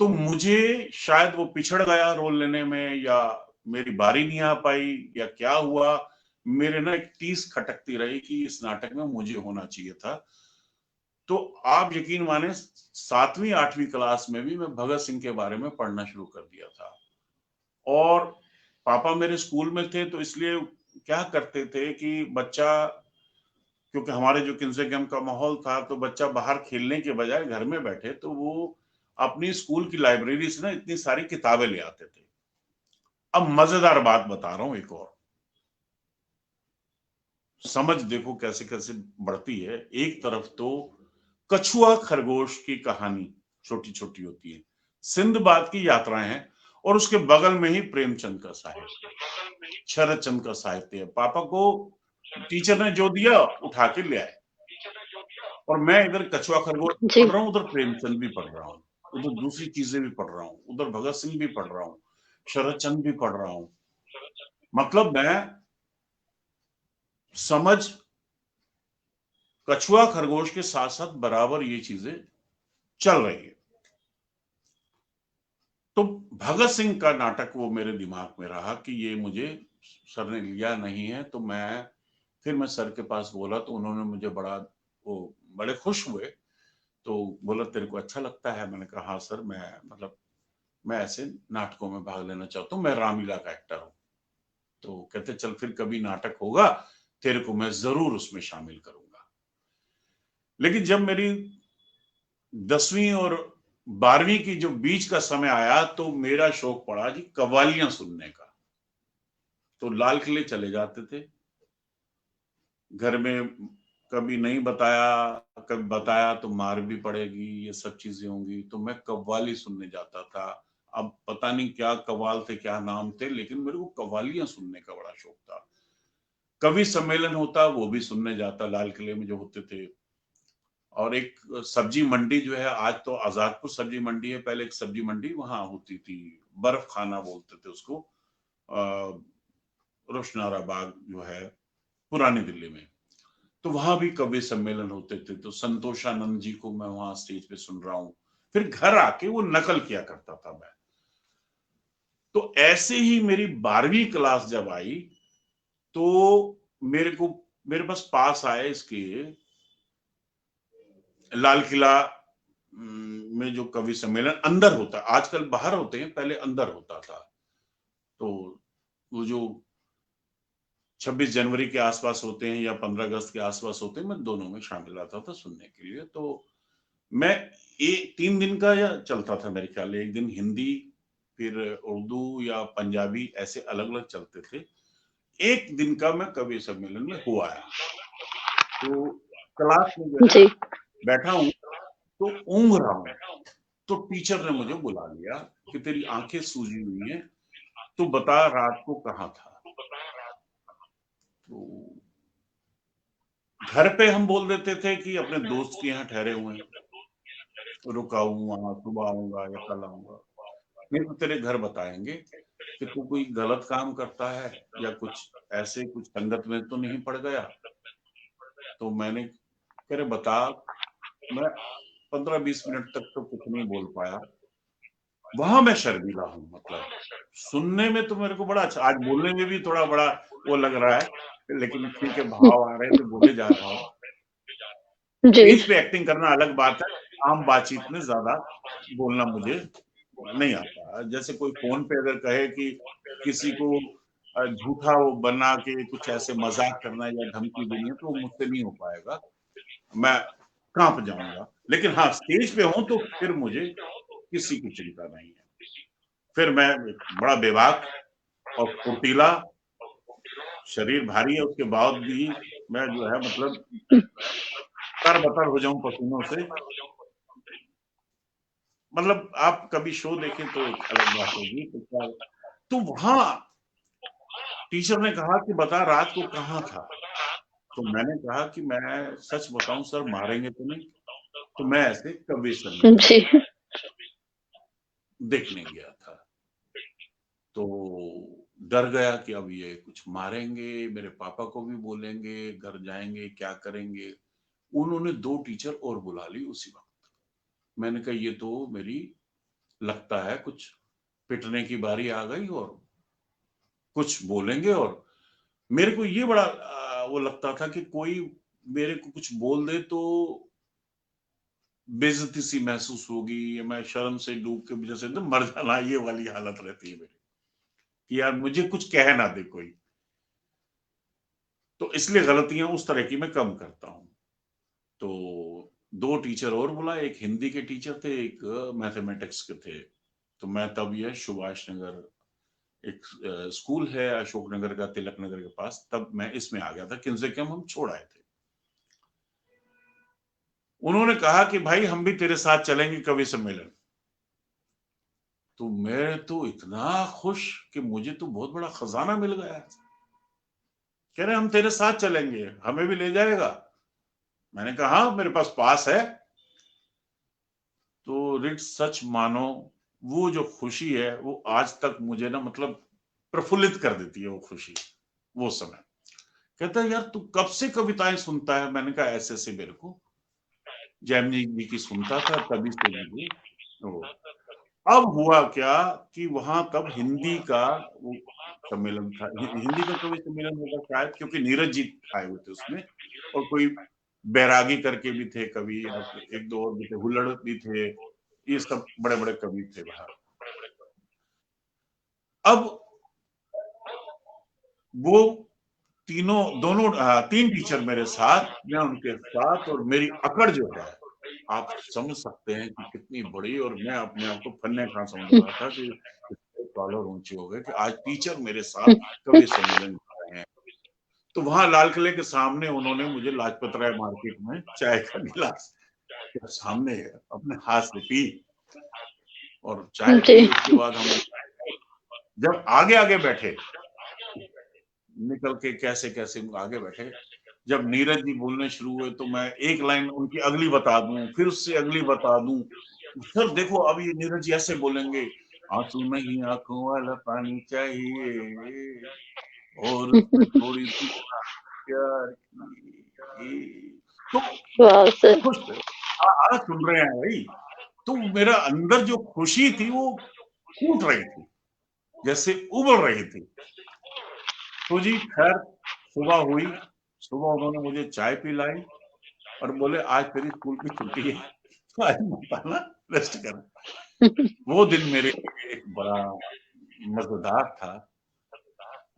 तो मुझे शायद वो पिछड़ गया रोल लेने में, या मेरी बारी नहीं आ पाई, या क्या हुआ, मेरे ना एक टीस खटकती रही कि इस नाटक में मुझे होना चाहिए था। तो आप यकीन माने 7वीं 8वीं क्लास में भी मैं भगत सिंह के बारे में पढ़ना शुरू कर दिया था। और पापा मेरे स्कूल में थे, तो इसलिए क्या करते थे कि बच्चा, क्योंकि हमारे जो किन्से गेम का माहौल था, तो बच्चा बाहर खेलने के बजाय घर में बैठे, तो वो अपनी स्कूल की लाइब्रेरी से ना इतनी सारी किताबें ले आते थे। अब मजेदार बात बता रहा हूं एक और, समझ देखो कैसे कैसे बढ़ती है। एक तरफ तो कछुआ खरगोश की कहानी छोटी छोटी होती है, सिंदबाद की यात्राएं हैं, और उसके बगल में ही प्रेमचंद का साहित्य, शरद चंद्र का साहित्य है। पापा को टीचर ने जो दिया उठा के ले आए, और मैं इधर कछुआ खरगोश भी जी। पढ़ रहा हूँ, उधर प्रेमचंद भी पढ़ रहा हूँ, उधर दूसरी चीजें भी पढ़ रहा हूँ, उधर भगत सिंह भी पढ़ रहा हूँ, शरद चंद्र भी पढ़ रहा हूँ। मतलब मैं समझ कछुआ खरगोश के साथ साथ बराबर ये चीजें चल रही है। तो भगत सिंह का नाटक वो मेरे दिमाग में रहा कि ये मुझे सर ने लिया नहीं है। तो मैं सर के पास बोला, तो उन्होंने मुझे वो बड़े खुश हुए। तो बोला तेरे को अच्छा लगता है? मैंने कहा हाँ सर, मैं ऐसे नाटकों में भाग लेना चाहता हूँ, मैं रामलीला का एक्टर हूँ। तो कहते चल फिर कभी नाटक होगा तेरे को मैं जरूर उसमें शामिल करूंगा। लेकिन जब मेरी 10वीं और 12वीं की जो बीच का समय आया, तो मेरा शौक पड़ा जी कव्वालियां सुनने का। तो लाल किले चले जाते थे, घर में कभी नहीं बताया, कभी बताया तो मार भी पड़ेगी, ये सब चीजें होंगी। तो मैं कव्वाली सुनने जाता था। अब पता नहीं क्या कव्वाल थे, क्या नाम थे, लेकिन मेरे को कव्वालियां सुनने का बड़ा शौक था। कवि सम्मेलन होता वो भी सुनने जाता, लाल किले में जो होते थे। और एक सब्जी मंडी जो है, आज तो आजादपुर सब्जी मंडी है, पहले एक सब्जी मंडी वहां होती थी, बर्फ खाना बोलते थे उसको, रोशनारा बाग जो है पुरानी दिल्ली में। तो वहां भी कवि सम्मेलन होते थे, तो संतोषानंद जी को मैं वहां स्टेज पे सुन रहा हूँ, फिर घर आके वो नकल किया करता था मैं। तो ऐसे ही मेरी 12वीं क्लास जब आई, तो मेरे पास आए इसके लाल किला में जो कवि सम्मेलन अंदर होता है, आजकल बाहर होते हैं, पहले अंदर होता था। तो वो जो 26 जनवरी के आसपास होते हैं या 15 अगस्त के आसपास होते हैं, मैं दोनों में शामिल रहता था सुनने के लिए। तो मैं 3 दिन का या चलता था मेरे ख्याल, एक दिन हिंदी, फिर उर्दू या पंजाबी, ऐसे अलग अलग चलते थे। एक दिन का मैं कवि सम्मेलन में हुआ है। तो क्लास में जो है जी। बैठा हूँ तो ऊँघ रहा हूँ, तो टीचर ने मुझे बुला लिया कि तेरी आंखें सूजी हुई हैं, तू बता रात को कहाँ था? तो घर पे हम बोल देते थे कि अपने दोस्त के यहाँ ठहरे हुए हैं, रुका हूँ वहाँ, सुबह आऊँगा या कल आऊँगा। नहीं तो तेरे घर बताएँगे कि तू कोई गलत काम करता है या कुछ ऐसे कुछ संगत में तो नहीं पड़ गया? तो मैंने कह रहे बता, मैं 15-20 मिनट तक तो कुछ नहीं बोल पाया। वहाँ मैं शर्मीला हूँ, मतलब सुनने में तो मेरे को बड़ा अच्छा, आज बोलने में भी थोड़ा बड़ा वो लग रहा है, लेकिन ठीक है, भाव आ रहे हैं तो बोले जा रहा हूँ। जी। स्टेज पे एक्टिंग करना अलग बात है, आम बातचीत में ज़्यादा बोलना मुझे नहीं आता। जैसे कोई फ़ोन पे अगर कहे कि किसी को झूठा वो बना के कुछ ऐसे मज़ाक करना है या धमकी देनी है, तो वो मुझसे नहीं हो पाएगा। मैं काँप जाऊँगा। लेकिन हाँ, स्टेज पे हूँ तो फिर मुझे किसी की चिंता नहीं है। फिर मैं बड़ा बेबाक और फुर्तीला, शरीर भारी है उसके बाद भी मैं जो है मतलब तर-बतर हो जाऊँ पसीनों से। मतलब आप कभी शो देखें तो एक अलग बात होगी। तो क्या, तो वहाँ टीचर ने कहा कि बता रात को कहाँ था? तो मैंने कहा कि मैं सच बताऊँ सर, मारेंगे तो नहीं? तो मैं ऐसे कवि सम्मेलन जी। देखने गया था। तो डर गया कि अब ये कुछ मारेंगे, मेरे पापा को भी बोलेंगे, घर जाएँगे, क्या करेंगे? उन्होंने 2 टीचर और बुला ली उसी वक़्त। मैंने कहा ये तो मेरी लगता है कुछ पिटने की बारी आ गई और कुछ बोलेंगे, और मेरे को ये बड़ा वो लगता था कि कोई मेरे को कुछ बोल दे तो बेइज्जती सी महसूस होगी या मैं शर्म से डूब के जैसे ना मर जाना, ये वाली हालत रहती है मेरी कि यार मुझे कुछ कह ना दे कोई। तो इसलिए गलतियाँ उस तरह की मैं कम करता हूँ। तो 2 टीचर और बुलाए, एक हिंदी के टीचर थे, एक मैथमेटिक्स के थे। तो मैं तब ये सुभाष नगर एक स्कूल है अशोक नगर का, तिलक नगर के पास, तब मैं इसमें आ गया था, किंग्स हम छोड़ आए थे। उन्होंने कहा कि भाई हम भी तेरे साथ चलेंगे कवि सम्मेलन। तो मैं तो इतना खुश कि मुझे तो बहुत बड़ा खजाना मिल गया। कह रहे हम तेरे साथ चलेंगे, हमें भी ले जाएगा? मैंने कहा हाँ, मेरे पास है। तो रिट सच मानो, वो जो खुशी है वो आज तक मुझे ना मतलब प्रफुल्लित कर देती है वो खुशी, वो समय। कहता है यार तू कब से कविताएं सुनता है? मैंने कहा ऐसे ऐसे मेरे को जैमिनी जी की सुनता था, तभी से मुझे वो। अब हुआ क्या कि वहां तब हिंदी का वो सम्मेलन था, हिंदी का कवि सम्मेलन होगा शायद, क्योंकि नीरज जी आए हुए थे उसमें, और कोई बैरागी करके भी थे कवि, और एक दो और भी थे, हुल्लड़ भी थे, ये सब बड़े बड़े कवि थे वहां। अब वो तीनों दोनों 3 टीचर मेरे साथ, मैं उनके साथ, और मेरी अकड़ जो है आप समझ सकते हैं कि कितनी बड़ी, और मैं अपने आप को फन्ने खां समझ रहा था कि कॉलर ऊंचे हो गए कि आज टीचर मेरे साथ कवि सम्मेलन कर रहे हैं। तो वहां लाल किले के सामने उन्होंने मुझे लाजपत राय मार्केट में चाय का गिलास सामने अपने हाथ से पी, और चाय जी। पी, उसके बाद हम जब आगे आगे बैठे, निकल के कैसे कैसे आगे बैठे, जब नीरज जी बोलने शुरू हुए तो मैं एक लाइन उनकी अगली बता दूं, फिर उससे अगली बता दूं। सर देखो अब ये नीरज जी ऐसे बोलेंगे, आंसू नहीं आंखों वाला पानी चाहिए, और उसमें थोड़ी सी प्यार की, तो वाह सर। खुश थे। हाँ सुन रहे हैं भाई। तो मेरा अंदर जो खुशी थी वो फूट रही थी, जैसे उबल रही थी। तो जी खैर सुबह हुई, सुबह उन्होंने मुझे चाय पिलाई और बोले आज तेरी स्कूल की छुट्टी है, तो आज मत आना, रेस्ट कर। वो दिन मेरे लिए एक बड़ा मजेदार था।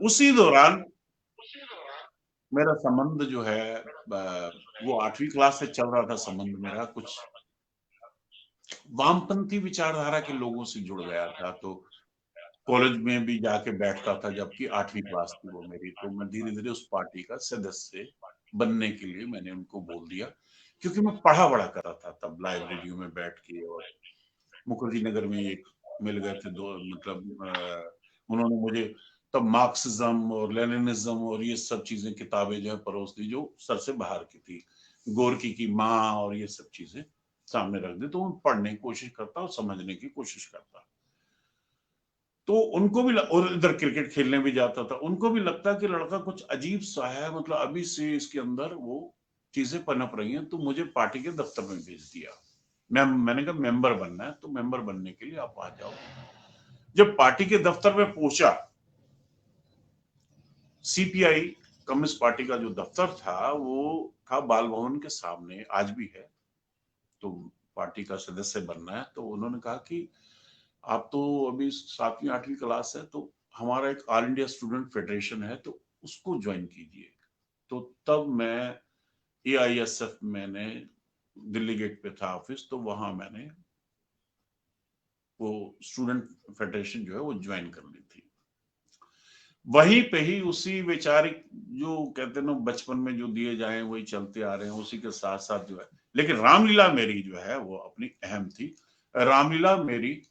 उसी दौरान मेरा संबंध जो है वो 8वीं क्लास से चल रहा था, संबंध मेरा कुछ वामपंथी विचारधारा के लोगों से जुड़ गया था। तो कॉलेज में भी जाके बैठता था, जबकि 8वीं क्लास थी वो मेरी। तो मैं धीरे-धीरे उस पार्टी का सदस्य बनने के लिए मैंने उनको बोल दिया, क्योंकि मैं पढ़ा बड़ा कर रहा था तब लाइब्रेरियों में बैठ के। और मुखर्जी नगर में एक मिल गए थे दो, मतलब उन्होंने मुझे तब मार्क्सिज्म और लेनिनिज्म और ये सब चीजें, किताबें जो है परोस दी, जो सर से बाहर की थी। गोरकी की माँ और ये सब चीजें सामने रख दी, तो मैं पढ़ने की कोशिश करता और समझने की कोशिश करता। तो उनको भी और इधर क्रिकेट खेलने भी जाता था, उनको भी लगता कि लड़का कुछ अजीब सा है, मतलब अभी से इसके अंदर वो चीजें पनप रही हैं। तो मुझे पार्टी के दफ्तर में भेज दिया। मैंने कहा मेंबर बनना है, तो मेंबर बनने के लिए आप आ जाओ। जब पार्टी के दफ्तर में पहुंचा, सीपीआई कम्युनिस्ट पार्टी का जो दफ्तर था वो था बाल भवन के सामने, आज भी है। तो पार्टी का सदस्य बनना है, तो उन्होंने कहा कि आप तो अभी 7वीं 8वीं क्लास है, तो हमारा एक ऑल इंडिया स्टूडेंट फेडरेशन है, तो उसको ज्वाइन कीजिए। तो तब मैं एआईएसएफ, मैंने दिल्ली गेट पे था ऑफिस, तो वहां मैंने वो स्टूडेंट फेडरेशन जो है वो ज्वाइन कर ली थी। वहीं पे ही उसी वैचारिक, जो कहते हैं ना बचपन में जो दिए जाए वही चलते आ रहे हैं, उसी के साथ साथ जो है। लेकिन रामलीला मेरी जो है वो अपनी अहम थी। रामलीला मेरी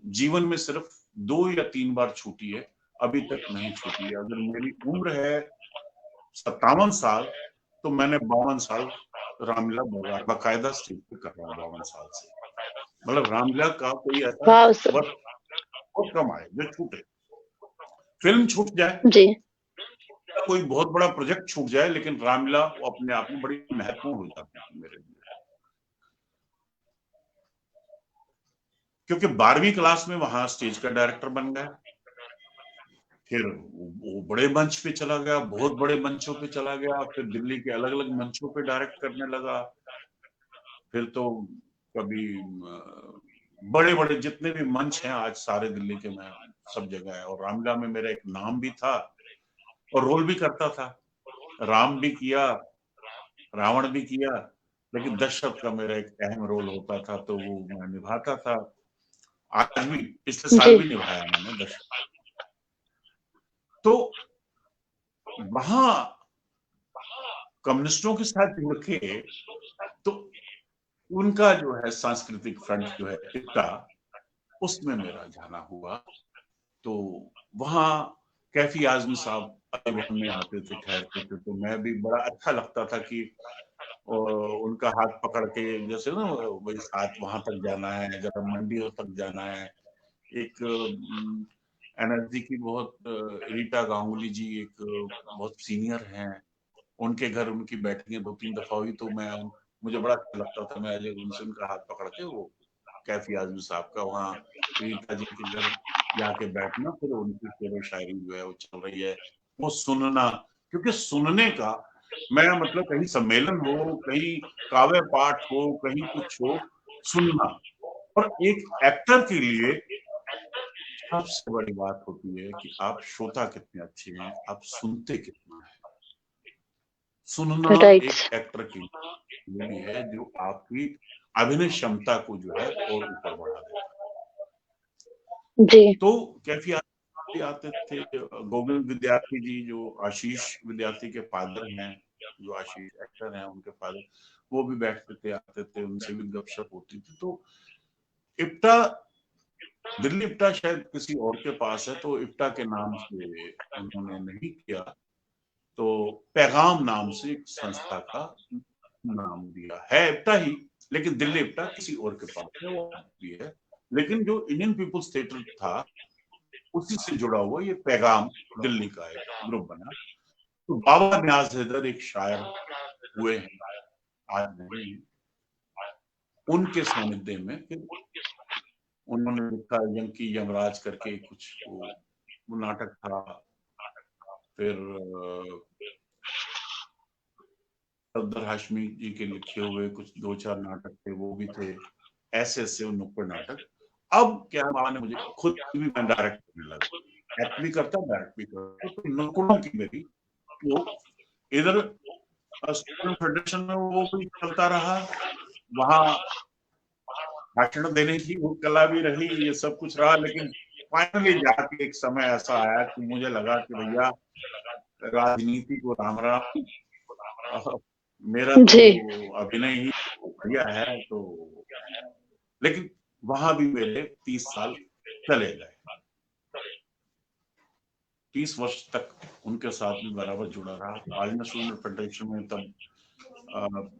जीवन में सिर्फ 2 या 3 बार छूटी है, अभी तक नहीं छूटी है। अगर मेरी उम्र है 57 साल, तो मैंने 52 साल रामलीला बाकायदा स्टेज पे कर रहा हूँ 52 साल से। मतलब रामलीला का कोई ऐसा वाह सर। वर्ष बहुत कम आए जो छूटे। फिल्म छूट जाए, जी। कोई बहुत बड़ा प्रोजेक्ट छूट जाए, लेकिन रामलीला वो अपने आप में बड़ी महत्वपूर्ण हो जाती है मेरे लिए। क्योंकि 12वीं क्लास में वहां स्टेज का डायरेक्टर बन गया, फिर वो बड़े मंच पे चला गया, बहुत बड़े मंचों पे चला गया, फिर दिल्ली के अलग अलग मंचों पे डायरेक्ट करने लगा। फिर तो कभी बड़े बड़े जितने भी मंच हैं आज सारे दिल्ली के, मैं सब जगह है। और रामलीला में मेरा एक नाम भी था और रोल भी करता था। राम भी किया, रावण भी किया, लेकिन दशरथ का मेरा एक अहम रोल होता था, तो वो मैं निभाता था। आज भी, पिछले साल जी। भी निभाया मैंने दशरथ। तो वहां कम्युनिस्टों के साथ जुड़ के, तो उनका जो है सांस्कृतिक फ्रंट जो है इप्टा, उसमें मेरा जाना हुआ। तो वहां कैफी आजमी साहब परिवहन में आते थे, ठहरते थे, तो मैं भी बड़ा अच्छा लगता था कि उनका हाथ पकड़ के, जैसे ना वही साथ वहां तक जाना है, जरा मंडियों तक जाना है। एक एनर्जी की बहुत रीटा गांगुली जी एक बहुत सीनियर हैं, उनके घर उनकी बैठकें 2-3 दफा हुई, तो मैं मुझे बड़ा अच्छा लगता था, मैं उनसे उनका हाथ पकड़ के वो कैफी आजमी साहब का वहाँ रीता जी के घर जाके बैठना, फिर उनकी शेरो शायरी जो है वो चल रही है वो सुनना। क्योंकि सुनने का, मैं मतलब कहीं सम्मेलन हो, कहीं काव्य पाठ हो, कहीं कुछ हो, सुनना। और एक एक्टर के लिए सबसे बड़ी बात होती है कि आप श्रोता कितने अच्छे हैं, आप सुनते कितना है। सुनना राइट। एक एक्टर की भी है जो आपकी अभिनय क्षमता को जो है और ऊपर बढ़ा देता है। जी। तो कैफी आते थे, गोविंद विद्यार्थी जी जो आशीष विद्यार्थी के फादर हैं, जो आशीष एक्टर हैं उनके फादर, वो भी बैठते थे, आते थे, उनसे भी गपशप होती थी। तो इप्टा, दिल्ली इप्टा शायद किसी और के पास है, तो इप्टा के नाम से उन्होंने नहीं किया, तो पैगाम नाम से एक संस्था का नाम दिया है, इप्टा ही, लेकिन दिल्ली इप्टा किसी और के पास है, वो भी है। लेकिन जो इंडियन पीपुल्स थिएटर था उसी से जुड़ा हुआ ये पैगाम दिल्ली का एक ग्रुप बना। तो बाबा न्याज हैदर एक शायर हुए हैं, आज नहीं है, उनके सानिध्य में फिर उन्होंने लिखा यंकी यमराज करके कुछ वो नाटक था। फिर सफदर हाशमी जी के लिखे हुए कुछ 2-4 नाटक थे, वो भी थे। ऐसे ऐसे नुक्कड़ नाटक। अब क्या माने, मुझे खुद भी मैं डायरेक्ट करने लगा, एक्ट भी करता, डायरेक्ट भी करता, तो नुक्कड़ों की मेरी वो इधर स्टूडेंट फेडरेशन में वो भी चलता रहा, वहां भाषण देने की वो कला भी रही, ये सब कुछ रहा। लेकिन फाइनली जाके एक समय ऐसा आया कि मुझे लगा कि भैया राजनीति को राम राम, मेरा जी। तो अभिनय ही बढ़िया है। तो लेकिन वहां भी मेरे 30 साल चले गए। 30 वर्ष तक उनके साथ भी बराबर जुड़ा रहा। आज मैं स्टूडेंट फेडरेशन में तब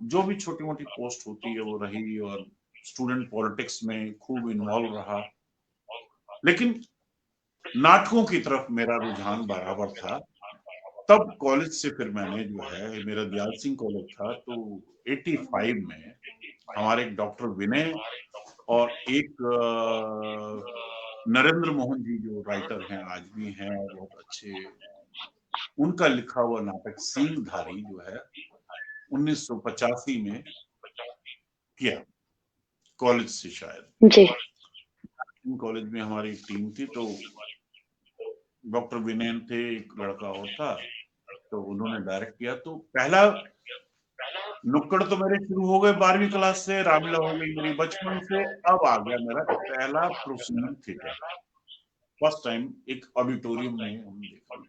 जो भी छोटी मोटी पोस्ट होती है वो रही, और स्टूडेंट पॉलिटिक्स में खूब इन्वॉल्व रहा। लेकिन नाटकों की तरफ मेरा रुझान बराबर था। तब कॉलेज से फिर मैंने जो है, मेरा दयाल सिंह कॉलेज था, तो 85 में हमारे एक डॉक्टर विनय और एक नरेंद्र मोहन जी जो राइटर हैं, आज भी हैं बहुत अच्छे, उनका लिखा हुआ नाटक सींगधारी जो है 1985 में किया, कॉलेज से शायद। जी। कॉलेज में हमारी एक टीम थी, तो डॉक्टर विनय थे, एक लड़का और था, तो उन्होंने डायरेक्ट किया। तो पहला नुक्कड़ तो मेरे शुरू हो गए 12वीं क्लास से, रामलीला हो गई मेरी बचपन से। अब आ गया मेरा पहला प्रोफेशनल थिएटर, फर्स्ट टाइम एक ऑडिटोरियम में हम देखा।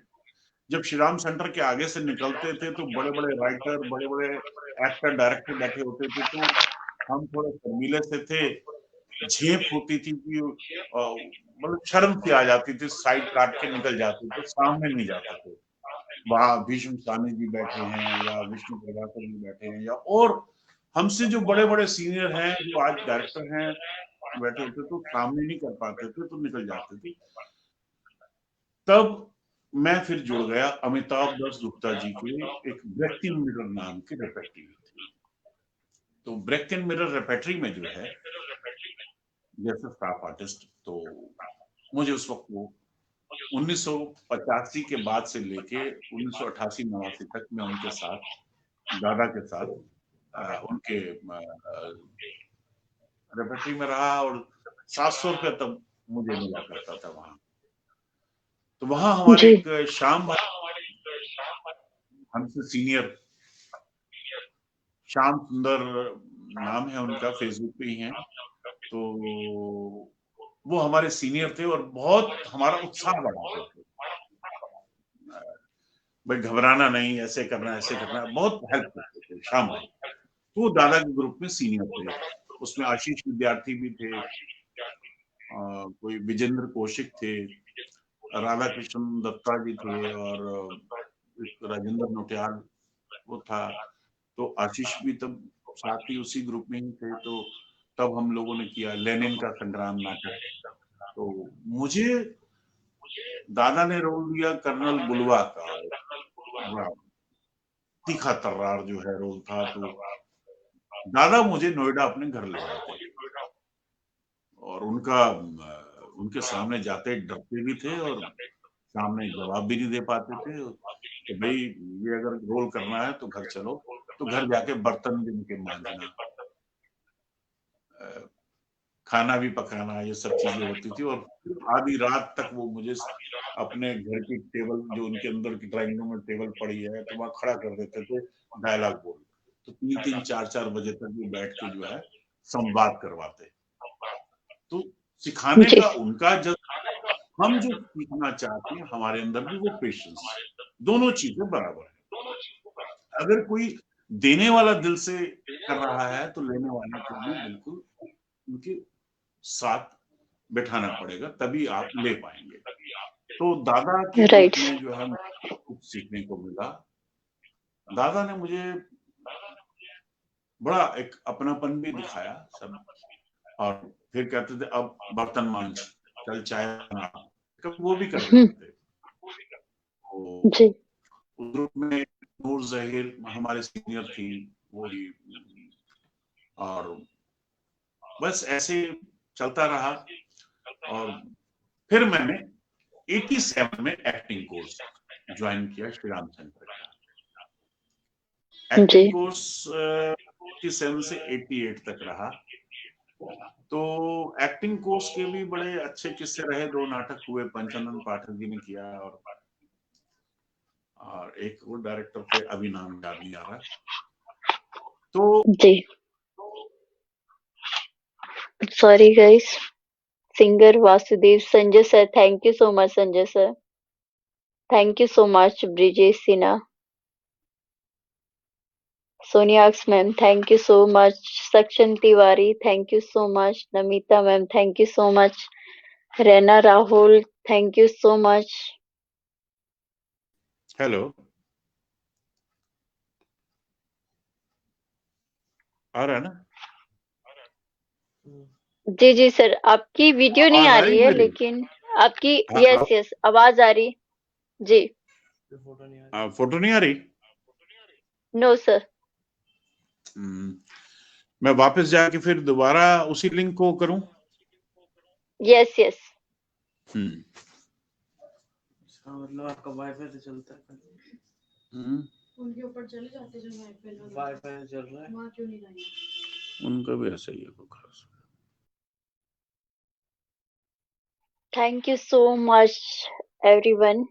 जब श्रीराम सेंटर के आगे से निकलते थे तो बड़े बड़े राइटर, बड़े बड़े एक्टर, डायरेक्टर बैठे होते थे, तो हम थोड़े शर्मीले से थे। झेप होती थी कि मतलब शर्म सी आ जाती थी, साइड काट के निकल जाते थे, सामने नहीं जाते थे। वहां भीष्म सानी जी बैठे हैं, या विष्णु प्रभाकर जी बैठे हैं, या और हमसे जो बड़े बड़े सीनियर हैं, जो आज डायरेक्टर हैं, बैठे होते, तो सामने नहीं कर पाते थे, तो निकल जाते थे। तब मैं फिर जुड़ गया अमिताभ दास गुप्ता जी के एक ब्रेक इन मिरर नाम की रेपेट्री थी। तो ब्रेक इन मिरर रेपेट्री में जो है, जैसे स्टाफ आर्टिस्ट, तो मुझे उस वक्त वो 1985 के बाद से लेके 1988-89 तक मैं उनके साथ, दादा के साथ उनके रेपेट्री में रहा, और 700 रुपया तब मुझे मिला करता था वहां। तो वहां हमारे जी। एक श्याम भाई, हमसे सीनियर, श्याम सुंदर नाम है उनका, फेसबुक पे ही है। तो वो हमारे सीनियर थे, और बहुत हमारा उत्साह बढ़ाते थे, भाई घबराना नहीं, ऐसे करना है, ऐसे करना है, बहुत हेल्प करते थे श्याम भाई। तो वो दादा के ग्रुप में सीनियर थे। उसमें आशीष विद्यार्थी भी थे, कोई विजेंद्र कौशिक थे, राधा कृष्ण दत्ता जी थे, और एक राजेंद्र नोटियाल वो था। तो आशीष भी तब साथ ही उसी ग्रुप में ही थे। तो तब हम लोगों ने किया लेनिन का संग्राम नाटक। तो मुझे दादा ने रोल दिया कर्नल बुलवा का, बड़ा तीखा तर्रार जो है रोल था। तो दादा मुझे नोएडा अपने घर ले आए थे, और उनके सामने जाते डरते भी थे, और सामने जवाब भी नहीं दे पाते थे कि भाई ये अगर रोल करना है तो घर चलो। तो घर जाके बर्तन भी उनके मांजना, खाना भी पकाना, ये सब चीजें होती थी। और आधी रात तक वो मुझे अपने घर की टेबल, जो उनके अंदर की ड्राइंग रूम में टेबल पड़ी है, तो वहां खड़ा कर देते थे, डायलॉग बोल। तो 3-3, 4-4 बजे तक वो बैठ के जो है संवाद करवाते। तो सिखाने जी। का उनका हम जो सीखना चाहते हैं, हमारे अंदर भी वो पेशेंस, दोनों चीजें बराबर है। अगर कोई देने वाला दिल से कर रहा है, तो लेने वाले को भी बिल्कुल उनके साथ बैठाना पड़ेगा, तभी आप ले पाएंगे। तो दादा के ग्रुप राइट। में जो है कुछ सीखने को मिला। दादा ने मुझे बड़ा एक अपनापन भी दिखाया सब, और फिर कहते थे अब बर्तन मांज, चल चाय बना, कभी वो भी कर देते थे। तो जी। उस ग्रुप में नूर जहीर हमारे सीनियर थी, वो भी। और बस ऐसे चलता रहा। और फिर मैंने 87 में एक्टिंग कोर्स ज्वाइन किया श्रीराम सेंटर का। जी। एक्टिंग कोर्स 87 से 88 तक रहा। तो एक्टिंग कोर्स के भी बड़े अच्छे किस्से रहे। 2 नाटक हुए, पंचानन पाठक जी ने किया, और एक वो डायरेक्टर थे, अभी नाम याद नहीं आ रहा। तो जी। Sorry guys, singer Vasudev, Sanjay sir, thank you so much Sanjay sir, thank you so much Brijesh Sinha, सोनियाक्स ma'am, thank you so much, Sakshan Tiwari, thank you so much, Namita ma'am, thank you so much, Raina Rahul, thank you so much. Hello, आ रहा है ना? जी जी sir, आपकी video नहीं आवाज आ आ रही रही है मेरी? लेकिन आपकी, हाँ, यस यस आवाज आ रही। जी। फोटो नहीं आ रही? No sir. हम्म, मैं वापस जाके फिर दोबारा उसी लिंक को करूं? Yes yes. मतलब आपका वाईफाई से चलता है। उनके ऊपर चले जाते जो वाईफाई चल रहा है, वहां क्यों नहीं लाएंगे? उनका भी ऐसा ही है कोई खास। Thank you so much everyone.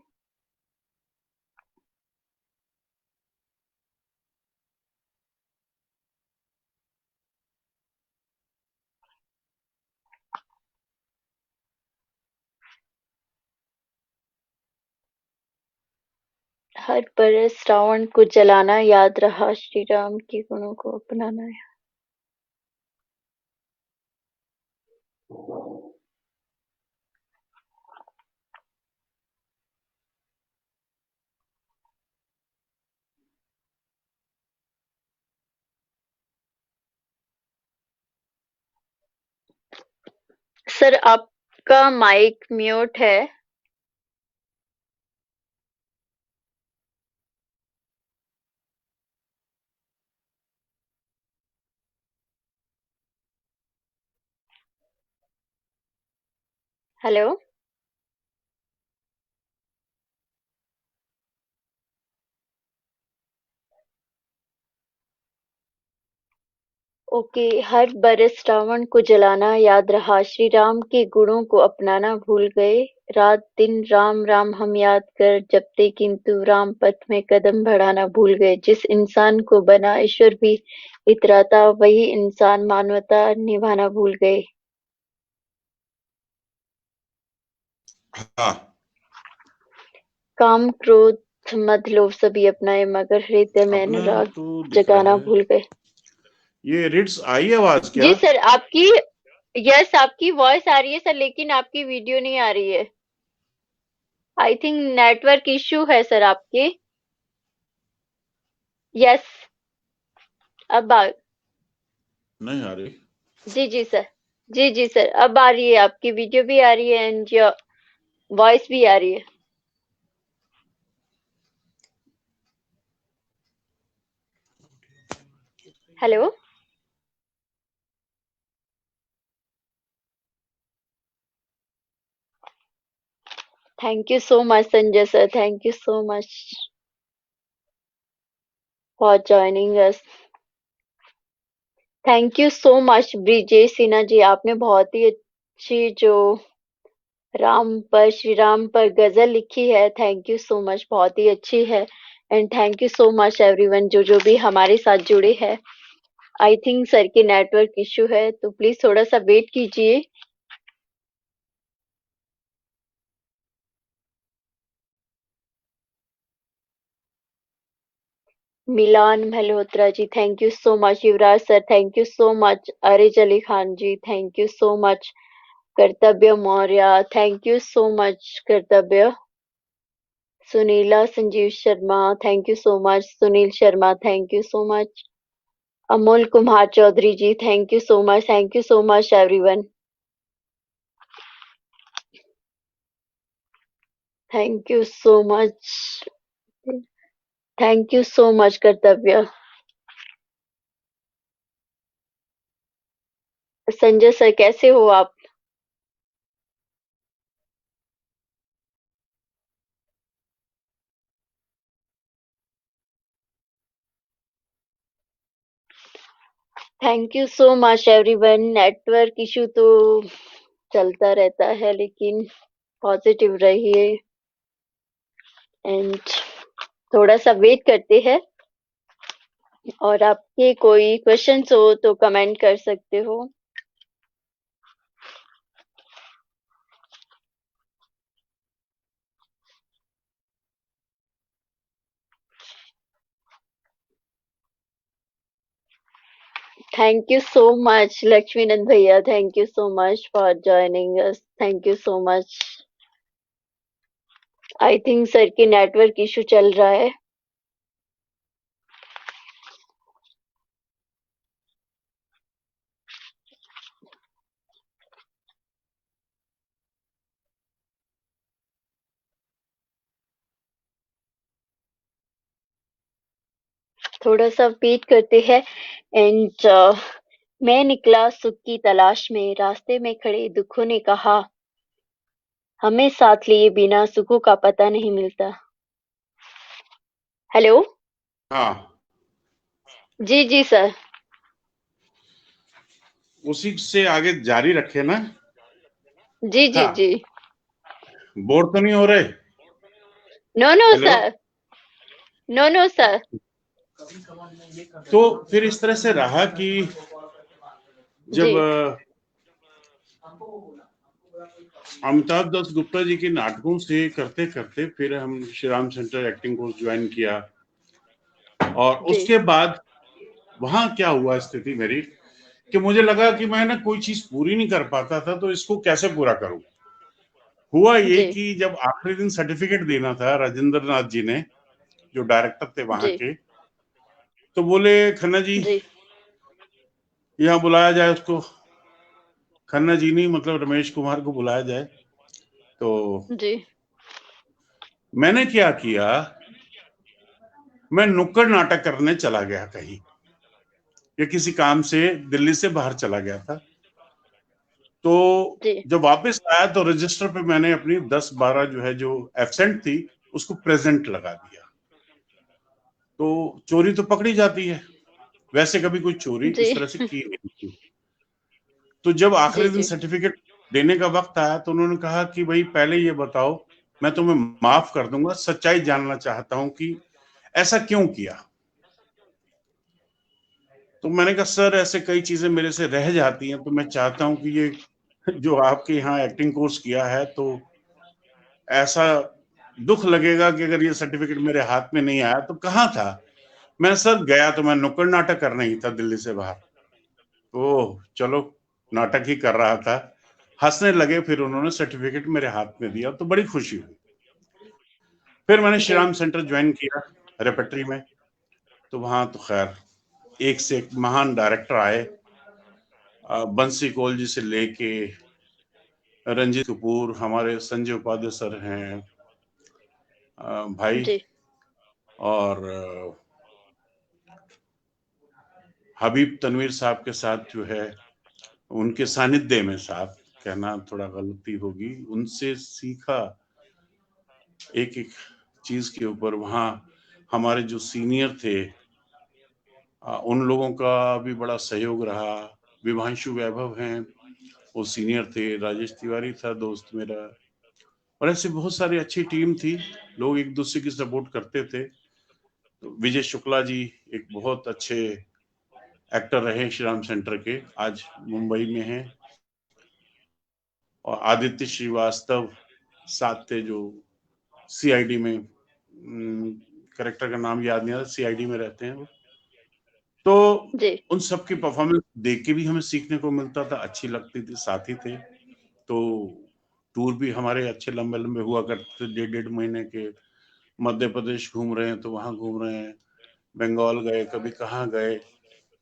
हर बरस रावण को जलाना याद रहा, श्री राम के गुणों को अपनाना है। सर आपका माइक म्यूट है। हेलो। ओके, हर बरस रावण को जलाना याद रहा, श्री राम के गुणों को अपनाना भूल गए, रात दिन राम राम हम याद कर जपते किंतु राम पथ में कदम बढ़ाना भूल गए। जिस इंसान को बना ईश्वर भी इतराता, वही इंसान मानवता निभाना भूल गए। हाँ, काम क्रोध मद लोभ सभी अपनाए, मगर हृदय में अपना अनुराग तो दिख रहा जगाना है। भूल गए। ये रिट्स आई आवाज क्या? जी सर, आपकी, यस आपकी वॉइस आ रही है सर, लेकिन आपकी वीडियो नहीं आ रही है। आई थिंक नेटवर्क इश्यू है सर आपके। यस। अब आ, नहीं आ रही। जी जी सर। जी जी सर, अब आ रही है, आपकी वीडियो भी आ रही है एंड वॉइस भी आ रही है। Hello. Thank you so much Sanjay sir, thank you so much for joining us. Thank you so much Brijesh Sinha ji, आपने बहुत ही अच्छी जो राम पर, श्री राम पर गजल लिखी है। थैंक यू सो मच, बहुत ही अच्छी है। And thank you so much everyone जो भी हमारे साथ जुड़े हैं। आई थिंक सर की नेटवर्क इश्यू है, तो प्लीज थोड़ा सा वेट कीजिए। Milan Malhotra ji, thank you so much. Yuvraj sir, thank you so much. Arij Ali Khan ji, thank you so much. Kartavya Maurya, thank you so much Kartavya. Sunila Sanjeev Sharma, thank you so much. Sunil Sharma, thank you so much. Amol Kumar Chaudhary ji, thank you so much, thank you so much everyone. Thank you so much, thank you so much Kartavya. Sanjay sir कैसे हो आप? Thank you so much everyone. Network issue तो चलता रहता है, लेकिन positive रहिए and थोड़ा सा वेट करते हैं। और आपके कोई क्वेश्चंस हो तो कमेंट कर सकते हो। Thank you so much, Lakshminand भैया. Thank you so much for joining us. Thank you so much. I think sir की नेटवर्क इशू चल रहा है. थोड़ा सा वेट करते हैं. एंड मैं निकला सुख की तलाश में, रास्ते में खड़े दुखों ने कहा, हमें साथ लिए बिना सुखों का पता नहीं मिलता. हेलो. हाँ, जी जी सर. उसी से आगे जारी रखे ना. जी जी हाँ, जी. बोर तो नहीं हो रहे? No no hello. Sir. No no sir. तो फिर इस तरह से रहा कि जब जी अमिताभ दास गुप्ता जी के नाटकों से करते करते फिर हम Shri Ram centre acting course join किया, और जी उसके बाद वहां क्या हुआ स्थिति मेरी कि मुझे लगा कि मैं ना कोई चीज पूरी नहीं कर पाता था, तो इसको कैसे पूरा करूं. हुआ ये जी कि जब आखिरी दिन सर्टिफिकेट देना था, राजेंद्र नाथ जी ने, जो डायरेक्टर थे वहां जी के, तो बोले खन्ना जी जी यहाँ बुलाया जाए उसको. खन्ना जी नहीं, मतलब रमेश कुमार को बुलाया जाए. तो जी मैंने क्या किया, मैं नुक्कड़ नाटक करने चला गया कहीं, या किसी काम से दिल्ली से बाहर चला गया था. तो जी जब वापस आया तो रजिस्टर पे मैंने अपनी 10-12 जो है, जो एब्सेंट थी, उसको प्रेजेंट लगा दिया. तो चोरी तो पकड़ी जाती है, वैसे कभी कोई चोरी जी इस तरह से की नहीं थी. तो जब आखिरी जी दिन जी सर्टिफिकेट देने का वक्त आया तो उन्होंने कहा कि भाई पहले ये बताओ, मैं तुम्हें माफ कर दूंगा, सच्चाई जानना चाहता हूं कि ऐसा क्यों किया. तो मैंने कहा सर ऐसे कई चीजें मेरे से रह जाती हैं, तो मैं चाहता हूं कि ये जो आपके यहाँ एक्टिंग कोर्स किया है, तो ऐसा दुख लगेगा कि अगर ये सर्टिफिकेट मेरे हाथ में नहीं आया. तो कहाँ था मैं सर, गया तो मैं नुक्कड़ नाटक करना ही था दिल्ली से बाहर. तो चलो, नाटक ही कर रहा था. हंसने लगे, फिर उन्होंने सर्टिफिकेट मेरे हाथ में दिया, तो बड़ी खुशी हुई. फिर मैंने श्री जी राम सेंटर ज्वाइन किया रेपेट्री में. तो वहां तो खैर एक से एक महान डायरेक्टर आए, बंसी कौल जी से लेके रंजीत कपूर, हमारे संजय उपाध्याय सर हैं भाई, जी और हबीब तनवीर साहब के साथ जो है, उनके सानिध्य में, साथ कहना थोड़ा गलती होगी, उनसे सीखा एक एक चीज के ऊपर. वहाँ हमारे जो सीनियर थे, उन लोगों का भी बड़ा सहयोग रहा. विभांशु वैभव हैं, वो सीनियर थे. राजेश तिवारी था दोस्त मेरा, और ऐसे बहुत सारी अच्छी टीम थी. लोग एक दूसरे की सपोर्ट करते थे. तो विजय शुक्ला जी एक बहुत अच्छे एक्टर रहे श्री राम सेंटर के, आज मुंबई में हैं. और आदित्य श्रीवास्तव साथ थे, जो सीआईडी में, करेक्टर का नाम याद नहीं आ रहा, सीआईडी में रहते हैं वो. तो जी उन सबकी परफॉर्मेंस देख के भी हमें सीखने को मिलता था, अच्छी लगती थी, साथी थे. तो टूर भी हमारे अच्छे लंबे लंबे हुआ करते थे, 1.5 महीने के. मध्य प्रदेश घूम रहे हैं तो वहां घूम रहे हैं, बंगाल गए, कभी कहाँ गए.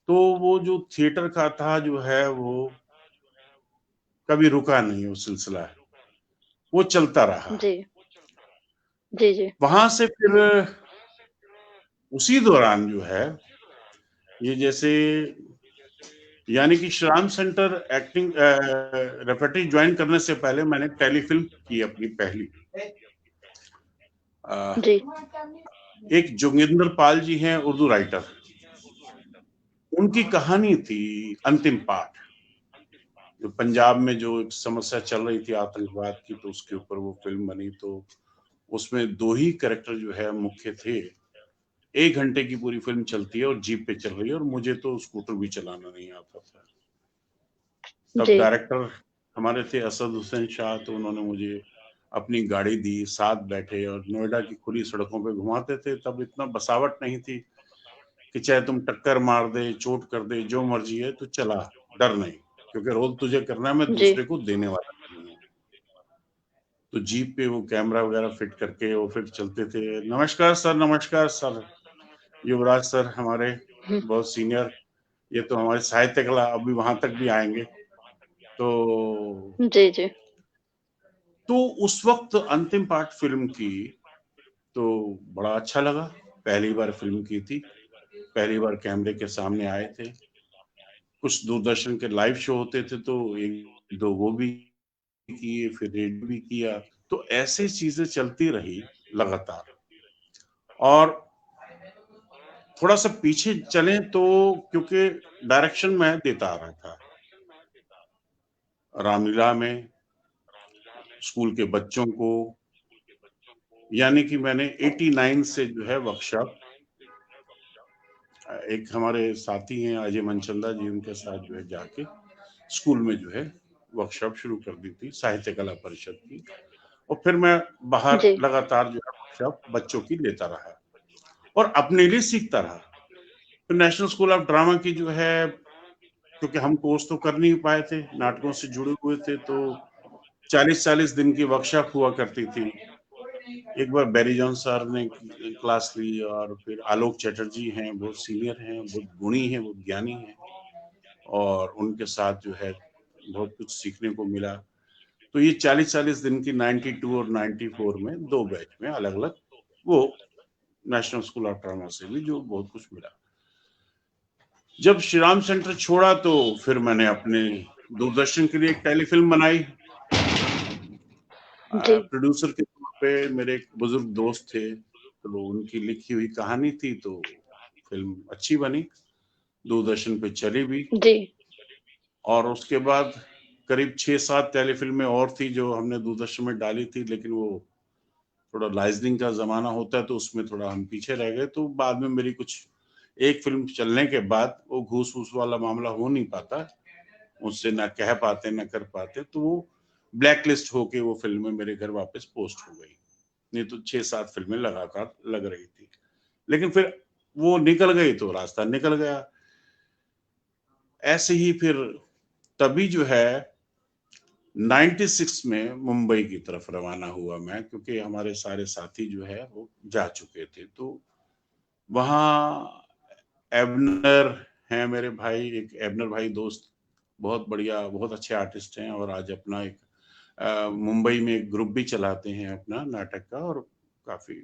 तो वो जो थिएटर का था जो है, वो कभी रुका नहीं, वो सिलसिला है, वो चलता रहा. जी जी जी वहां से फिर उसी दौरान जो है, ये जैसे, यानी कि Shri Ram centre acting repertory join करने से पहले मैंने टेलीफिल्म की अपनी पहली. जी एक जोगिंदर पाल जी हैं, उर्दू राइटर, उनकी कहानी थी अंतिम पाठ, जो पंजाब में जो एक समस्या चल रही थी आतंकवाद की, तो उसके ऊपर वो फिल्म बनी. तो उसमें 2 ही कैरेक्टर जो है मुख्य थे. 1 घंटे की पूरी फिल्म चलती है और जीप पे चल रही है, और मुझे तो स्कूटर भी चलाना नहीं आता था. तब जी डायरेक्टर हमारे थे असद हुसैन शाह, तो उन्होंने मुझे अपनी गाड़ी दी, साथ बैठे और नोएडा की खुली सड़कों पे घुमाते थे. तब इतना बसावट नहीं थी, कि चाहे तुम टक्कर मार दे, चोट कर दे, जो मर्जी है तो चला, डर नहीं, क्योंकि रोल तुझे करना है, मैं जी दूसरे को देने वाला नहीं हूँ। तो जीप पे वो कैमरा वगैरह फिट करके वो फिर चलते थे। नमस्कार सर, युवराज सर हमारे हम्म, बहुत सीनियर, ये तो हमारे साहित्य कला अभी वहां तक भी आएंगे। तो जी जी तो उस वक्त अंतिम पार्ट फिल्म की तो बड़ा अच्छा लगा। पहली बार फिल्म की थी, पहली बार कैमरे के सामने आए थे। कुछ दूरदर्शन के लाइव शो होते थे तो एक दो वो भी किए, फिर रेडियो भी किया। तो ऐसे चीजें चलती रही लगातार। और थोड़ा सा पीछे चले तो, क्योंकि डायरेक्शन मैं देता आ रहा था रामलीला में स्कूल के बच्चों को, यानी कि मैंने 89 से जो है वर्कशॉप, एक हमारे साथी हैं अजय मनचंदा जी, उनके साथ जो है जाके स्कूल में जो है वर्कशॉप शुरू कर दी थी साहित्य कला परिषद की। और फिर मैं बाहर जी लगातार जो है वर्कशॉप बच्चों की लेता रहा और अपने लिए सीखता रहा। फिर नेशनल स्कूल ऑफ ड्रामा की जो है, क्योंकि हम कोर्स तो कर नहीं पाए थे, नाटकों से जुड़े हुए थे, तो 40-40 दिन की वर्कशॉप हुआ करती थी। एक बार बैरी जॉन सर ने क्लास ली, और फिर आलोक चैटर्जी हैं, बहुत सीनियर हैं, बहुत गुणी हैं, बहुत ज्ञानी हैं, और उनके साथ जो है बहुत कुछ सीखने को मिला। तो ये 40-40 दिन की 92 और 94 में दो बैच में अलग अलग वो नेशनल स्कूल ऑफ ड्रामा से भी जो बहुत कुछ मिला। जब श्री राम सेंटर छोड़ा तो फिर मैंने अपने दूरदर्शन के लिए एक टेलीफिल्म बनाई। जी प्रोड्यूसर के तौर पे मेरे एक बुजुर्ग दोस्त थे, तो उनकी लिखी हुई कहानी थी, तो फिल्म अच्छी बनी, दूरदर्शन पे चली भी। जी और उसके बाद करीब 6-7 टेलीफिल्में और थी जो हमने दूरदर्शन में डाली थी, लेकिन वो थोड़ा लाइजनिंग का जमाना होता है तो उसमें थोड़ा हम पीछे रह गए। तो बाद में मेरी कुछ एक फिल्म चलने के बाद वो घूस फूस वाला मामला हो नहीं पाता, उससे ना कह पाते ना कर पाते, तो वो ब्लैक लिस्ट होके वो फिल्में मेरे घर वापस पोस्ट हो गई। नहीं तो 6-7 फिल्में लगातार लग रही थी, लेकिन फिर वो निकल गई तो रास्ता निकल गया। ऐसे ही फिर तभी जो है 96 में मुंबई की तरफ रवाना हुआ मैं, क्योंकि हमारे सारे साथी जो है वो जा चुके थे। तो वहाँ एबनर हैं मेरे भाई, एक एबनर भाई दोस्त, बहुत बढ़िया, बहुत अच्छे आर्टिस्ट हैं, और आज अपना एक मुंबई में एक ग्रुप भी चलाते हैं अपना नाटक का, और काफी।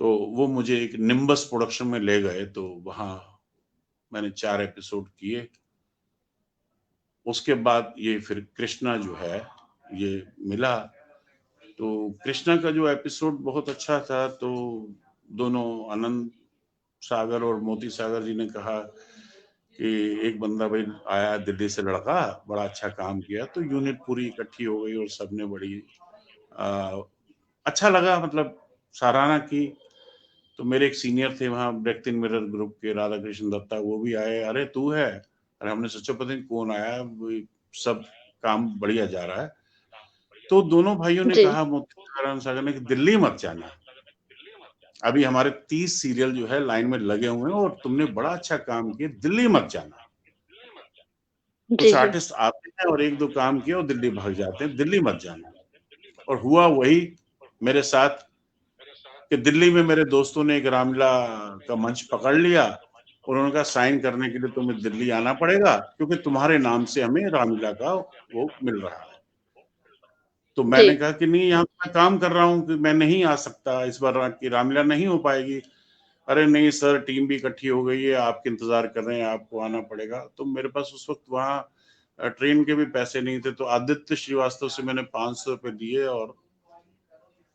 तो वो मुझे एक निम्बस प्रोडक्शन में ले गए, तो वहाँ मैंने 4 एपिसोड किए। उसके बाद ये फिर कृष्णा जो है ये मिला, तो कृष्णा का जो एपिसोड बहुत अच्छा था। तो दोनों आनंद सागर और मोती सागर जी ने कहा कि एक बंदा भाई आया दिल्ली से लड़का, बड़ा अच्छा काम किया, तो यूनिट पूरी इकट्ठी हो गई और सबने बड़ी आ, अच्छा लगा, मतलब सराहना की। तो मेरे एक सीनियर थे वहाँ ब्रेक इन मिरर ग्रुप के, राधा कृष्ण दत्ता, वो भी आए, अरे तू है, अरे हमने सोचा पता नहीं कौन आया, सब काम बढ़िया जा रहा है। तो दोनों भाइयों ने जी कहा, मोती सागर ने, कि दिल्ली मत जाना, अभी हमारे 30 सीरियल जो है लाइन में लगे हुए हैं और तुमने बड़ा अच्छा काम किया, दिल्ली मत जाना। जी कुछ जी आर्टिस्ट आते हैं और एक दो काम किए और दिल्ली भाग जाते हैं, दिल्ली मत जाना। और हुआ वही मेरे साथ कि दिल्ली में मेरे दोस्तों ने एक रामलीला का मंच पकड़ लिया, उन्होंने कहा साइन करने के लिए तुम्हें दिल्ली आना पड़ेगा, क्योंकि तुम्हारे नाम से हमें रामलीला का वो मिल रहा है। तो जी मैंने कहा कि नहीं, यहाँ मैं काम कर रहा हूँ, कि मैं नहीं आ सकता, इस बार की रामलीला नहीं हो पाएगी। अरे नहीं सर, टीम भी इकट्ठी हो गई है, आपके इंतजार कर रहे हैं, आपको आना पड़ेगा। तो मेरे पास उस वक्त वहाँ ट्रेन के भी पैसे नहीं थे, तो आदित्य श्रीवास्तव से मैंने 500 रुपये लिए और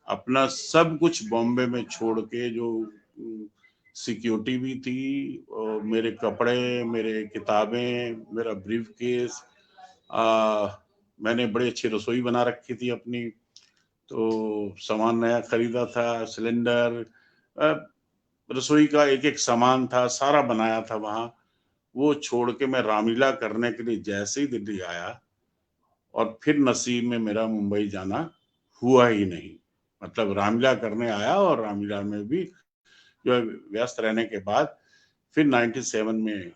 अपना सब कुछ बॉम्बे में छोड़ के, जो सिक्योरिटी भी थी, और मेरे कपड़े, मेरे किताबें, मेरा ब्रीफ केस, मैंने बड़ी अच्छी रसोई बना रखी थी अपनी, तो सामान नया खरीदा था, सिलेंडर, रसोई का एक एक सामान था, सारा बनाया था वहां। वो छोड़ के मैं रामलीला करने के लिए जैसे ही दिल्ली आया, और फिर नसीब में मेरा मुंबई जाना हुआ ही नहीं। मतलब रामलीला करने आया और रामलीला में भी जो है व्यस्त रहने के बाद फिर 97 में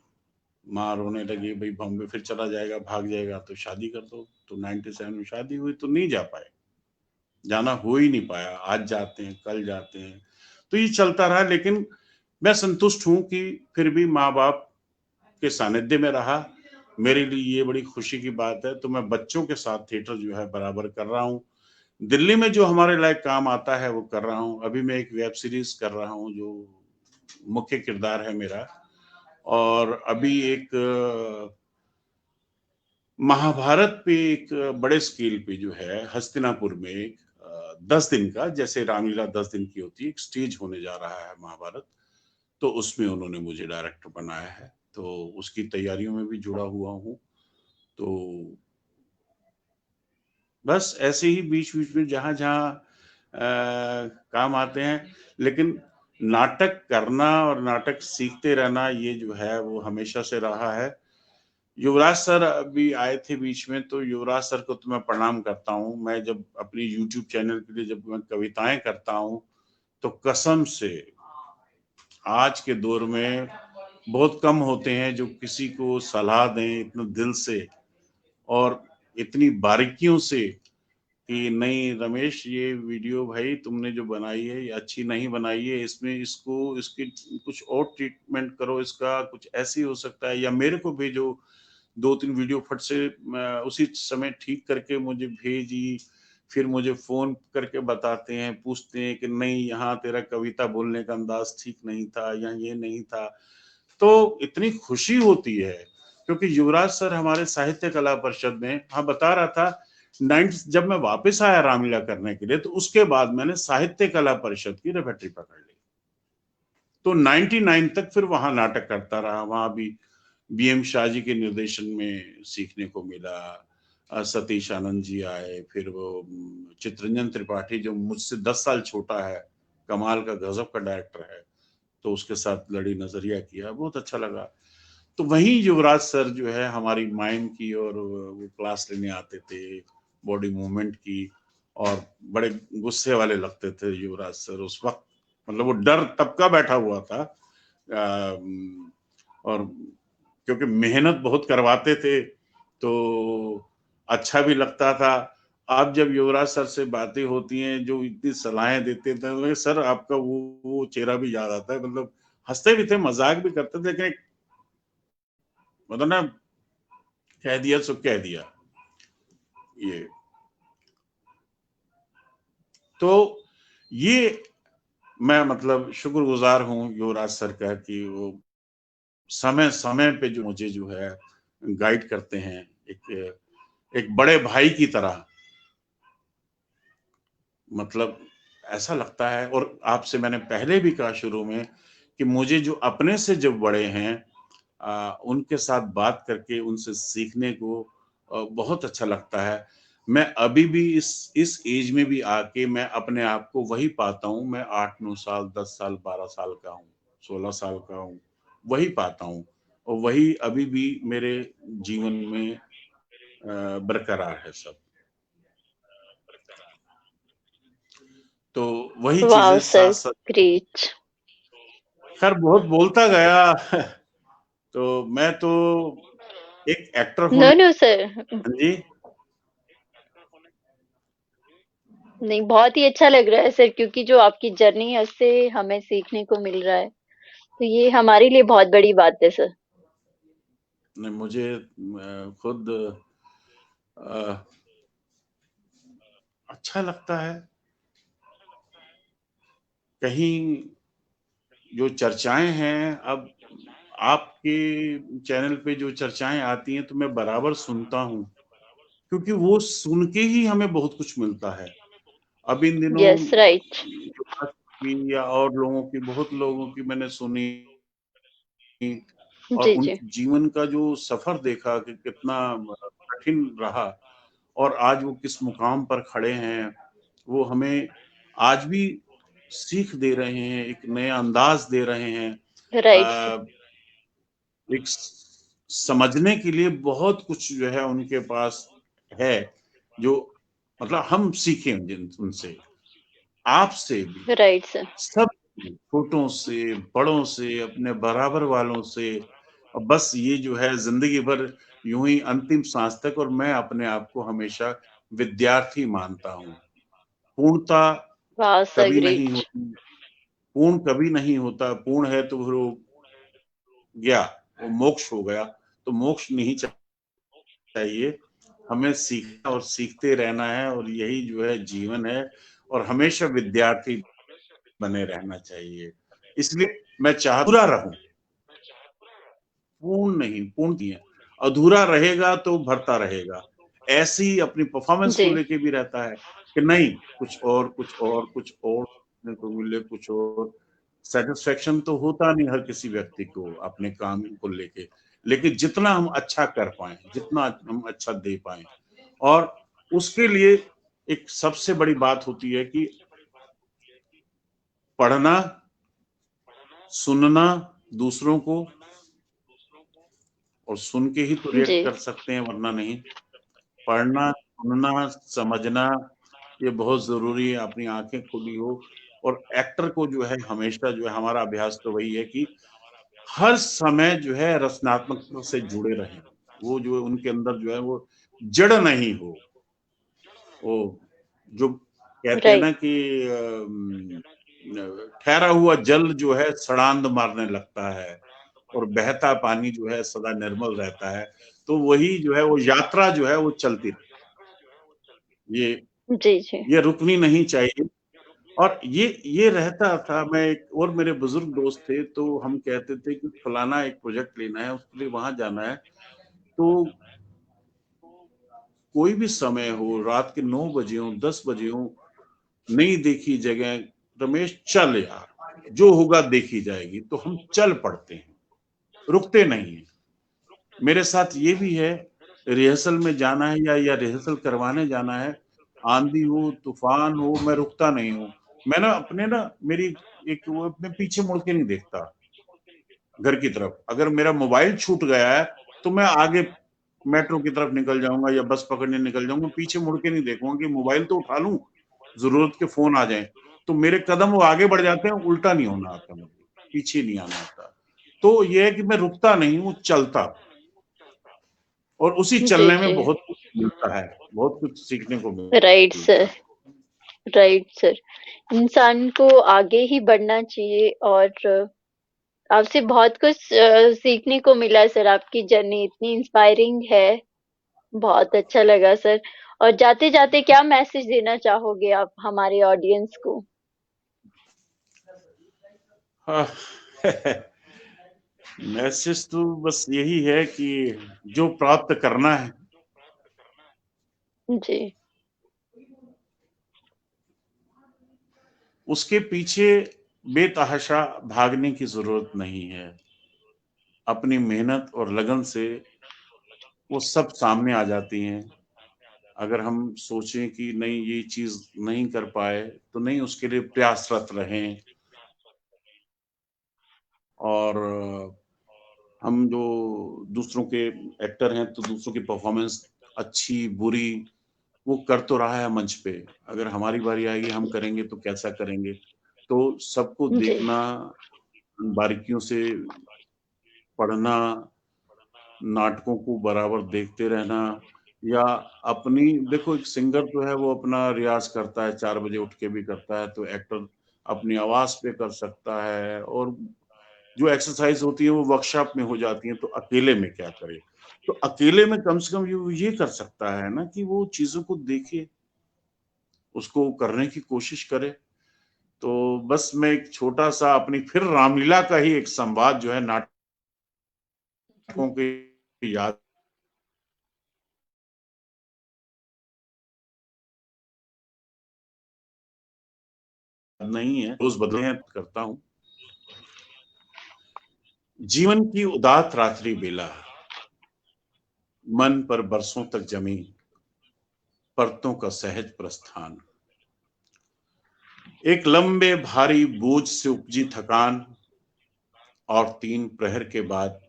माँ रोने लगी, भाई बॉम्बे फिर चला जाएगा, भाग जाएगा तो शादी कर दो। तो 97 में शादी हुई तो नहीं जा पाए, जाना हो ही नहीं पाया। आज जाते हैं, कल जाते हैं, तो ये चलता रहा। लेकिन मैं संतुष्ट हूं कि फिर भी माँ बाप के सानिध्य में रहा। मेरे लिए ये बड़ी खुशी की बात है। तो मैं बच्चों के साथ थिएटर जो है बराबर कर रहा हूँ। दिल्ली में जो हमारे लायक काम आता है वो कर रहा हूँ। अभी मैं एक वेब सीरीज कर रहा हूँ जो मुख्य किरदार है मेरा, और अभी एक महाभारत पे एक बड़े स्केल पे जो है हस्तिनापुर में एक 10 दिन का, जैसे रामलीला 10 दिन की होती है, एक स्टेज होने जा रहा है महाभारत। तो उसमें उन्होंने मुझे डायरेक्टर बनाया है, तो उसकी तैयारियों में भी जुड़ा हुआ हूँ। तो बस ऐसे ही बीच बीच में जहां जहां काम आते हैं। लेकिन नाटक करना और नाटक सीखते रहना ये जो है वो हमेशा से रहा है। युवराज सर अभी आए थे बीच में, तो युवराज सर को तो मैं प्रणाम करता हूँ। मैं जब अपनी यूट्यूब चैनल के लिए जब मैं कविताएं करता हूँ तो कसम से आज के दौर में बहुत कम होते हैं जो किसी को सलाह दें इतना दिल से और इतनी बारीकियों से कि नहीं रमेश, ये वीडियो भाई तुमने जो बनाई है ये अच्छी नहीं बनाई है, इसमें इसको इसकी कुछ और ट्रीटमेंट करो, इसका कुछ ऐसे हो सकता है, या मेरे को भेजो 2-3 वीडियो फट से उसी समय ठीक करके मुझे भेजी। फिर मुझे फोन करके बताते हैं, पूछते हैं कि नहीं यहाँ तेरा कविता बोलने का अंदाज ठीक नहीं था या ये नहीं था। तो इतनी खुशी होती है क्योंकि युवराज सर हमारे साहित्य कला परिषद में, हाँ बता रहा था, 90 जब मैं वापस आया रामलीला करने के लिए तो उसके बाद मैंने साहित्य कला परिषद की रेफेक्टरी पकड़ ली। तो 99 तक फिर वहां नाटक करता रहा। वहां भी बीएम शाह जी के निर्देशन में सीखने को मिला। सतीश आनंद जी आए, फिर वो चित्रंजन त्रिपाठी जो मुझसे 10 साल छोटा है, कमाल का गजब का डायरेक्टर है, तो उसके साथ लड़ी नजरिया किया, बहुत अच्छा लगा। तो वहीं युवराज सर जो है हमारी माइंड की और वो क्लास लेने आते थे बॉडी मूवमेंट की, और बड़े गुस्से वाले लगते थे युवराज सर उस वक्त। मतलब वो डर तब का बैठा हुआ था। और क्योंकि मेहनत बहुत करवाते थे तो अच्छा भी लगता था। अब जब युवराज सर से बातें होती हैं, जो इतनी सलाहें देते थे, तो सर आपका वो चेहरा भी याद आता है। मतलब हंसते भी थे, मजाक भी करते थे, लेकिन मतलब ना, कह दिया सो कह दिया ये। तो ये मैं मतलब शुक्रगुजार हूँ युवराज सर का कि वो समय समय पे जो मुझे जो है गाइड करते हैं, एक बड़े भाई की तरह। मतलब ऐसा लगता है, और आपसे मैंने पहले भी कहा शुरू में कि मुझे जो अपने से जब बड़े हैं उनके साथ बात करके उनसे सीखने को बहुत अच्छा लगता है। मैं अभी भी इस एज में भी आके मैं अपने आप को वही पाता हूँ। मैं 8-9 साल, 10 साल, 12 साल का हूँ, 16 साल का हूँ, वही पाता हूँ, और वही अभी भी मेरे जीवन में बरकरार है सब। तो वही वाओ चीजें साथ सर, साथ। ग्रेट। खैर बहुत बोलता गया तो मैं तो एक एक्टर नो होने। नो सर, हाँ जी। नहीं बहुत ही अच्छा लग रहा है सर, क्योंकि जो आपकी जर्नी है उससे हमें सीखने को मिल रहा है, तो ये हमारे लिए बहुत बड़ी बात है सर। नहीं, मुझे खुद अच्छा लगता है। कहीं जो चर्चाएं हैं, अब आपके चैनल पे जो चर्चाएं आती हैं तो मैं बराबर सुनता हूँ, क्योंकि वो सुन के ही हमें बहुत कुछ मिलता है। अब इन दिनों यस, राइट। युवराज की या और लोगों की, बहुत लोगों की मैंने सुनी और जी जी। उनके जीवन का जो सफर देखा कि कितना कठिन रहा, और आज वो किस मुकाम पर खड़े हैं, वो हमें आज भी सीख दे रहे हैं, एक नया अंदाज दे रहे हैं। Right sir. अ, एक समझने के लिए बहुत कुछ जो है उनके पास है, जो मतलब हम सीखें जिन उनसे, आपसे भी, राइट सर। सब छोटों से, बड़ों से, अपने बराबर वालों से, और बस ये जो है जिंदगी भर यूं ही अंतिम सांस तक। और मैं अपने आप को हमेशा विद्यार्थी मानता हूँ। पूर्णता वाह सर, कभी नहीं ग्रेट। होती, पूर्ण कभी नहीं होता। पूर्ण है तो फिर वो गया, वो मोक्ष हो गया। तो मोक्ष नहीं चाहिए, हमें सीखना और सीखते रहना है, और यही जो है जीवन है। और हमेशा विद्यार्थी बने रहना चाहिए। इसलिए मैं चाह पूरा रहूं, पूर्ण नहीं, पूर्ण नहीं है। अधूरा रहेगा तो भरता रहेगा। ऐसे ही अपनी परफॉर्मेंस को जी, लेके भी रहता है कि नहीं, कुछ और कुछ और कुछ और देखने को मिले, कुछ और। सेटिस्फेक्शन तो होता नहीं हर किसी व्यक्ति को अपने काम को लेके, लेकिन जितना हम अच्छा कर पाए, जितना हम अच्छा दे पाए, और उसके लिए एक सबसे बड़ी बात होती है कि पढ़ना, सुनना दूसरों को, और सुन के ही तो जी, रिएक्ट कर सकते हैं, वरना नहीं। पढ़ना, सुनना, समझना, ये बहुत जरूरी है। अपनी आंखें खुली हो। और एक्टर को जो है हमेशा जो है, हमारा अभ्यास तो वही है कि हर समय जो है रचनात्मकता से जुड़े रहें। वो जो उनके अंदर जो है वो जड़ नहीं हो। वो जो कहते हैं राइट। ना कि ठहरा हुआ जल जो है सड़ांध मारने लगता है, और बहता पानी जो है सदा निर्मल रहता है। तो वही जो है वो यात्रा जो है वो चलती रहे। ये जी, जी, ये रुकनी नहीं चाहिए। और ये रहता था। मैं एक और मेरे बुजुर्ग दोस्त थे, तो हम कहते थे कि फलाना एक प्रोजेक्ट लेना है, उसके लिए वहां जाना है। तो कोई भी समय हो, रात के 9 बजे हो, 10 बजे हो, नहीं देखी जगह, रमेश चल यार, जो होगा देखी जाएगी, तो हम चल पड़ते हैं, रुकते नहीं है। मेरे साथ ये भी है, रिहर्सल में जाना है या रिहर्सल करवाने जाना है, आंधी हो, तूफान हो, मैं रुकता नहीं हूँ। मैं ना अपने ना मेरी एक वो अपने पीछे मुड़ के नहीं देखता घर की तरफ। अगर मेरा मोबाइल छूट गया है तो मैं आगे मेट्रो की तरफ निकल जाऊंगा या बस पकड़ने निकल जाऊंगा, पीछे मुड़ के नहीं देखूंगा कि मोबाइल तो उठा लूं, जरूरत के फोन आ जाए। तो मेरे कदम वो आगे बढ़ जाते हैं, उल्टा नहीं होना आता मुझे, पीछे नहीं आना आता। तो ये है कि मैं रुकता नहीं हूँ, चलता हूं। और उसी जी, चलने में जी, बहुत कुछ मिलता है, बहुत कुछ सीखने को राइट मिलता सर, है। Right sir. इंसान को आगे ही बढ़ना चाहिए, और आपसे बहुत कुछ सीखने को मिला सर। आपकी जर्नी इतनी इंस्पायरिंग है, बहुत अच्छा लगा सर। और जाते जाते क्या मैसेज देना चाहोगे आप हमारे ऑडियंस को? हाँ, मैसेज तो बस यही है कि जो प्राप्त करना है, जी, उसके पीछे बेतहाशा भागने की जरूरत नहीं है। अपनी मेहनत और लगन से वो सब सामने आ जाती हैं। अगर हम सोचें कि नहीं ये चीज नहीं कर पाए, तो नहीं, उसके लिए प्रयासरत रहें। और हम जो दूसरों के एक्टर हैं, तो दूसरों की परफॉर्मेंस अच्छी बुरी वो कर तो रहा है मंच पे। अगर हमारी बारी आएगी, हम करेंगे तो कैसा करेंगे। तो सबको जी, देखना, बारीकियों से पढ़ना, नाटकों को बराबर देखते रहना, या अपनी देखो, एक सिंगर जो है वो अपना रियाज करता है, 4 बजे उठ के भी करता है, तो एक्टर अपनी आवाज पे कर सकता है। और जो एक्सरसाइज होती है वो वर्कशॉप में हो जाती है, तो अकेले में क्या करे। तो अकेले में कम से कम ये कर सकता है ना कि वो चीजों को देखे, उसको करने की कोशिश करे। तो बस मैं एक छोटा सा अपनी फिर रामलीला का ही एक संवाद जो है नाटकों के याद नहीं है, रोज बदले हैं करता हूँ। जीवन की उदात रात्रि बेला, मन पर बरसों तक जमी परतों का सहज प्रस्थान, एक लंबे भारी बोझ से उपजी थकान, और 3 प्रहर के बाद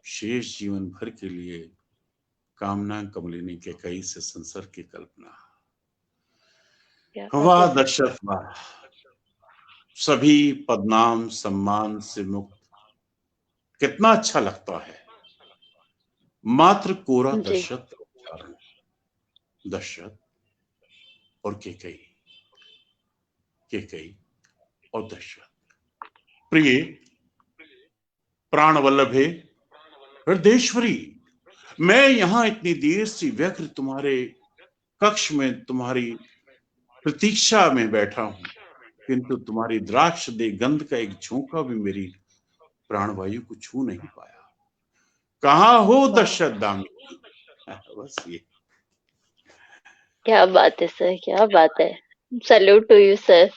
शेष जीवन भर के लिए कामना कमलिनी के कई से संसर की कल्पना। क्या बात है वाह सर। दशरथ वाह। सभी पदनाम सम्मान से मुक्त, कितना अच्छा लगता है। मात्र कोरा जी दशरथ उच्चारण, दशरथ और केकई और दशरथ। प्रिय प्राण वल्लभे हृदयेश्वरी, मैं यहां इतनी देर से व्यग्र तुम्हारे कक्ष में तुम्हारी प्रतीक्षा में बैठा हूं, किंतु तुम्हारी द्राक्ष दे गंध का एक झोंका भी मेरी प्राणवायु को छू नहीं पाया। कहाँ हो वाह, दशरथ दामिनी? बस ये। क्या बात है सर, क्या बात है। Salute to you sir.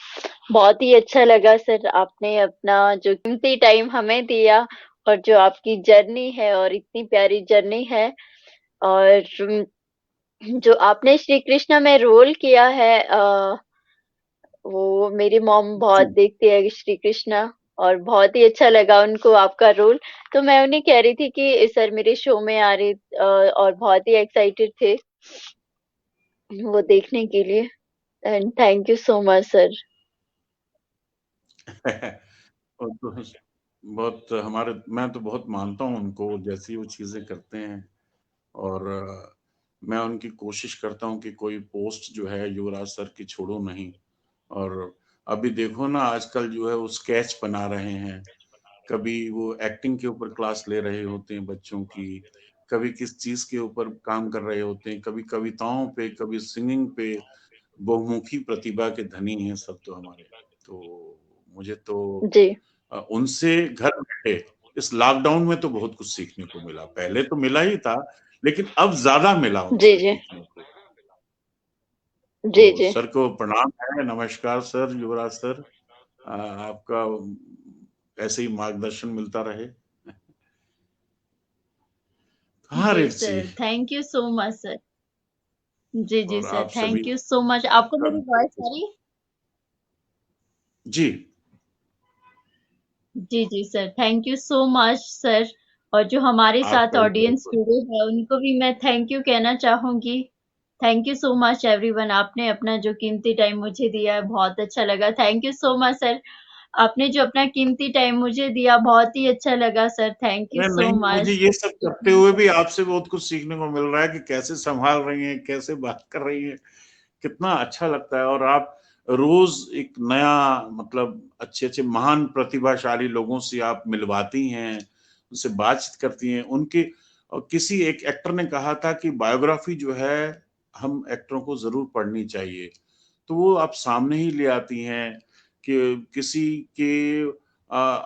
बहुत ही अच्छा लगा सर, आपने अपना जो कीमती टाइम हमें दिया और जो आपकी जर्नी है और इतनी प्यारी जर्नी है। और जो आपने श्री कृष्णा में रोल किया है, वो मेरी मॉम बहुत जी देखती है श्री कृष्णा, और बहुत ही अच्छा लगा उनको आपका रोल। तो मैं उन्हें कह रही थी कि सर मेरे शो में आ रही, और बहुत ही एक्साइटेड थे वो देखने के लिए। And thank you so much sir. और तो बहुत हमारे, मैं तो बहुत मानता हूँ उनको, जैसी वो चीजें करते हैं। और मैं उनकी कोशिश करता हूँ कि कोई पोस्ट जो है युवराज सर की छोड़ो नहीं। और अभी देखो ना, आजकल जो है वो स्केच बना रहे हैं, कभी वो एक्टिंग के ऊपर क्लास ले रहे होते हैं बच्चों की, कभी किस चीज के ऊपर काम कर रहे होते हैं, कभी कविताओं पे, कभी सिंगिंग पे। बहुमुखी प्रतिभा के धनी हैं सब तो हमारे। तो मुझे तो जी उनसे घर बैठे इस लॉकडाउन में तो बहुत कुछ सीखने को मिला। पहले तो मिला ही था, लेकिन अब ज्यादा मिला जी उनसे जी सीखने को। जी तो जी। सर को प्रणाम है, नमस्कार सर, युवराज सर। आपका ऐसे ही मार्गदर्शन मिलता रहे। हाँ जी रेख जी। Sir, thank you so much sir. जी जी और सर, आप सभी थैंक यू सो मच। आपको का मेरी वॉइस आ रही है? जी। जी जी sir, thank you so much sir. और जो हमारे साथ आपका भी बहुत ऑडियंस बहुत जुड़े हैं उनको भी मैं थैंक यू कहना चाहूंगी। Thank you so much everyone, आपने अपना जो कीमती टाइम मुझे दिया है, बहुत अच्छा लगा। Thank you so much sir, आपने जो अपना कीमती टाइम मुझे दिया, बहुत ही अच्छा लगा सर। थैंक यू अरे सो नहीं, मुझे मच। ये सब करते हुए भी आपसे बहुत कुछ सीखने को मिल रहा है कि कैसे संभाल रही हैं, कैसे बात कर रही हैं, कितना अच्छा लगता है। और आप रोज एक नया, मतलब अच्छे अच्छे महान प्रतिभाशाली लोगों से आप मिलवाती हैं, उनसे बातचीत करती हैं उनके। और किसी एक एक्टर ने कहा था कि बायोग्राफी जो है हम एक्टरों को जरूर पढ़नी चाहिए। तो वो आप सामने ही ले आती हैं कि किसी के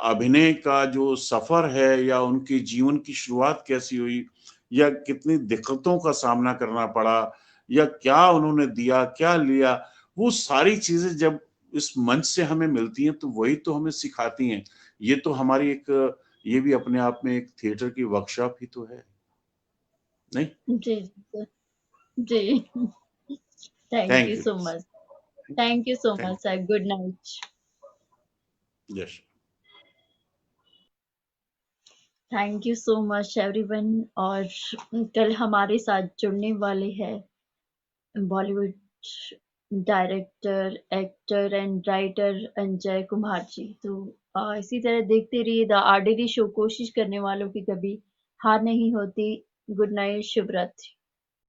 अभिनय का जो सफर है, या उनके जीवन की शुरुआत कैसी हुई, या कितनी दिक्कतों का सामना करना पड़ा, या क्या उन्होंने दिया, क्या लिया, वो सारी चीजें जब इस मंच से हमें मिलती हैं तो वही तो हमें सिखाती हैं। ये तो हमारी एक, ये भी अपने आप में एक थिएटर की वर्कशॉप ही तो है, नहीं? जी सर। जी। Thank you thank you. So much. Thank you so thank much sir, good night. You. Yes. Thank you so much everyone. और कल हमारे साथ जुड़ने वाले हैं Bollywood director, actor and writer Anjay Kumar ji. तो इसी तरह देखते रहिए द आरडीडी शो। कोशिश करने वालों की कभी हार नहीं होती। गुड नाइट, शुभ रात्रि।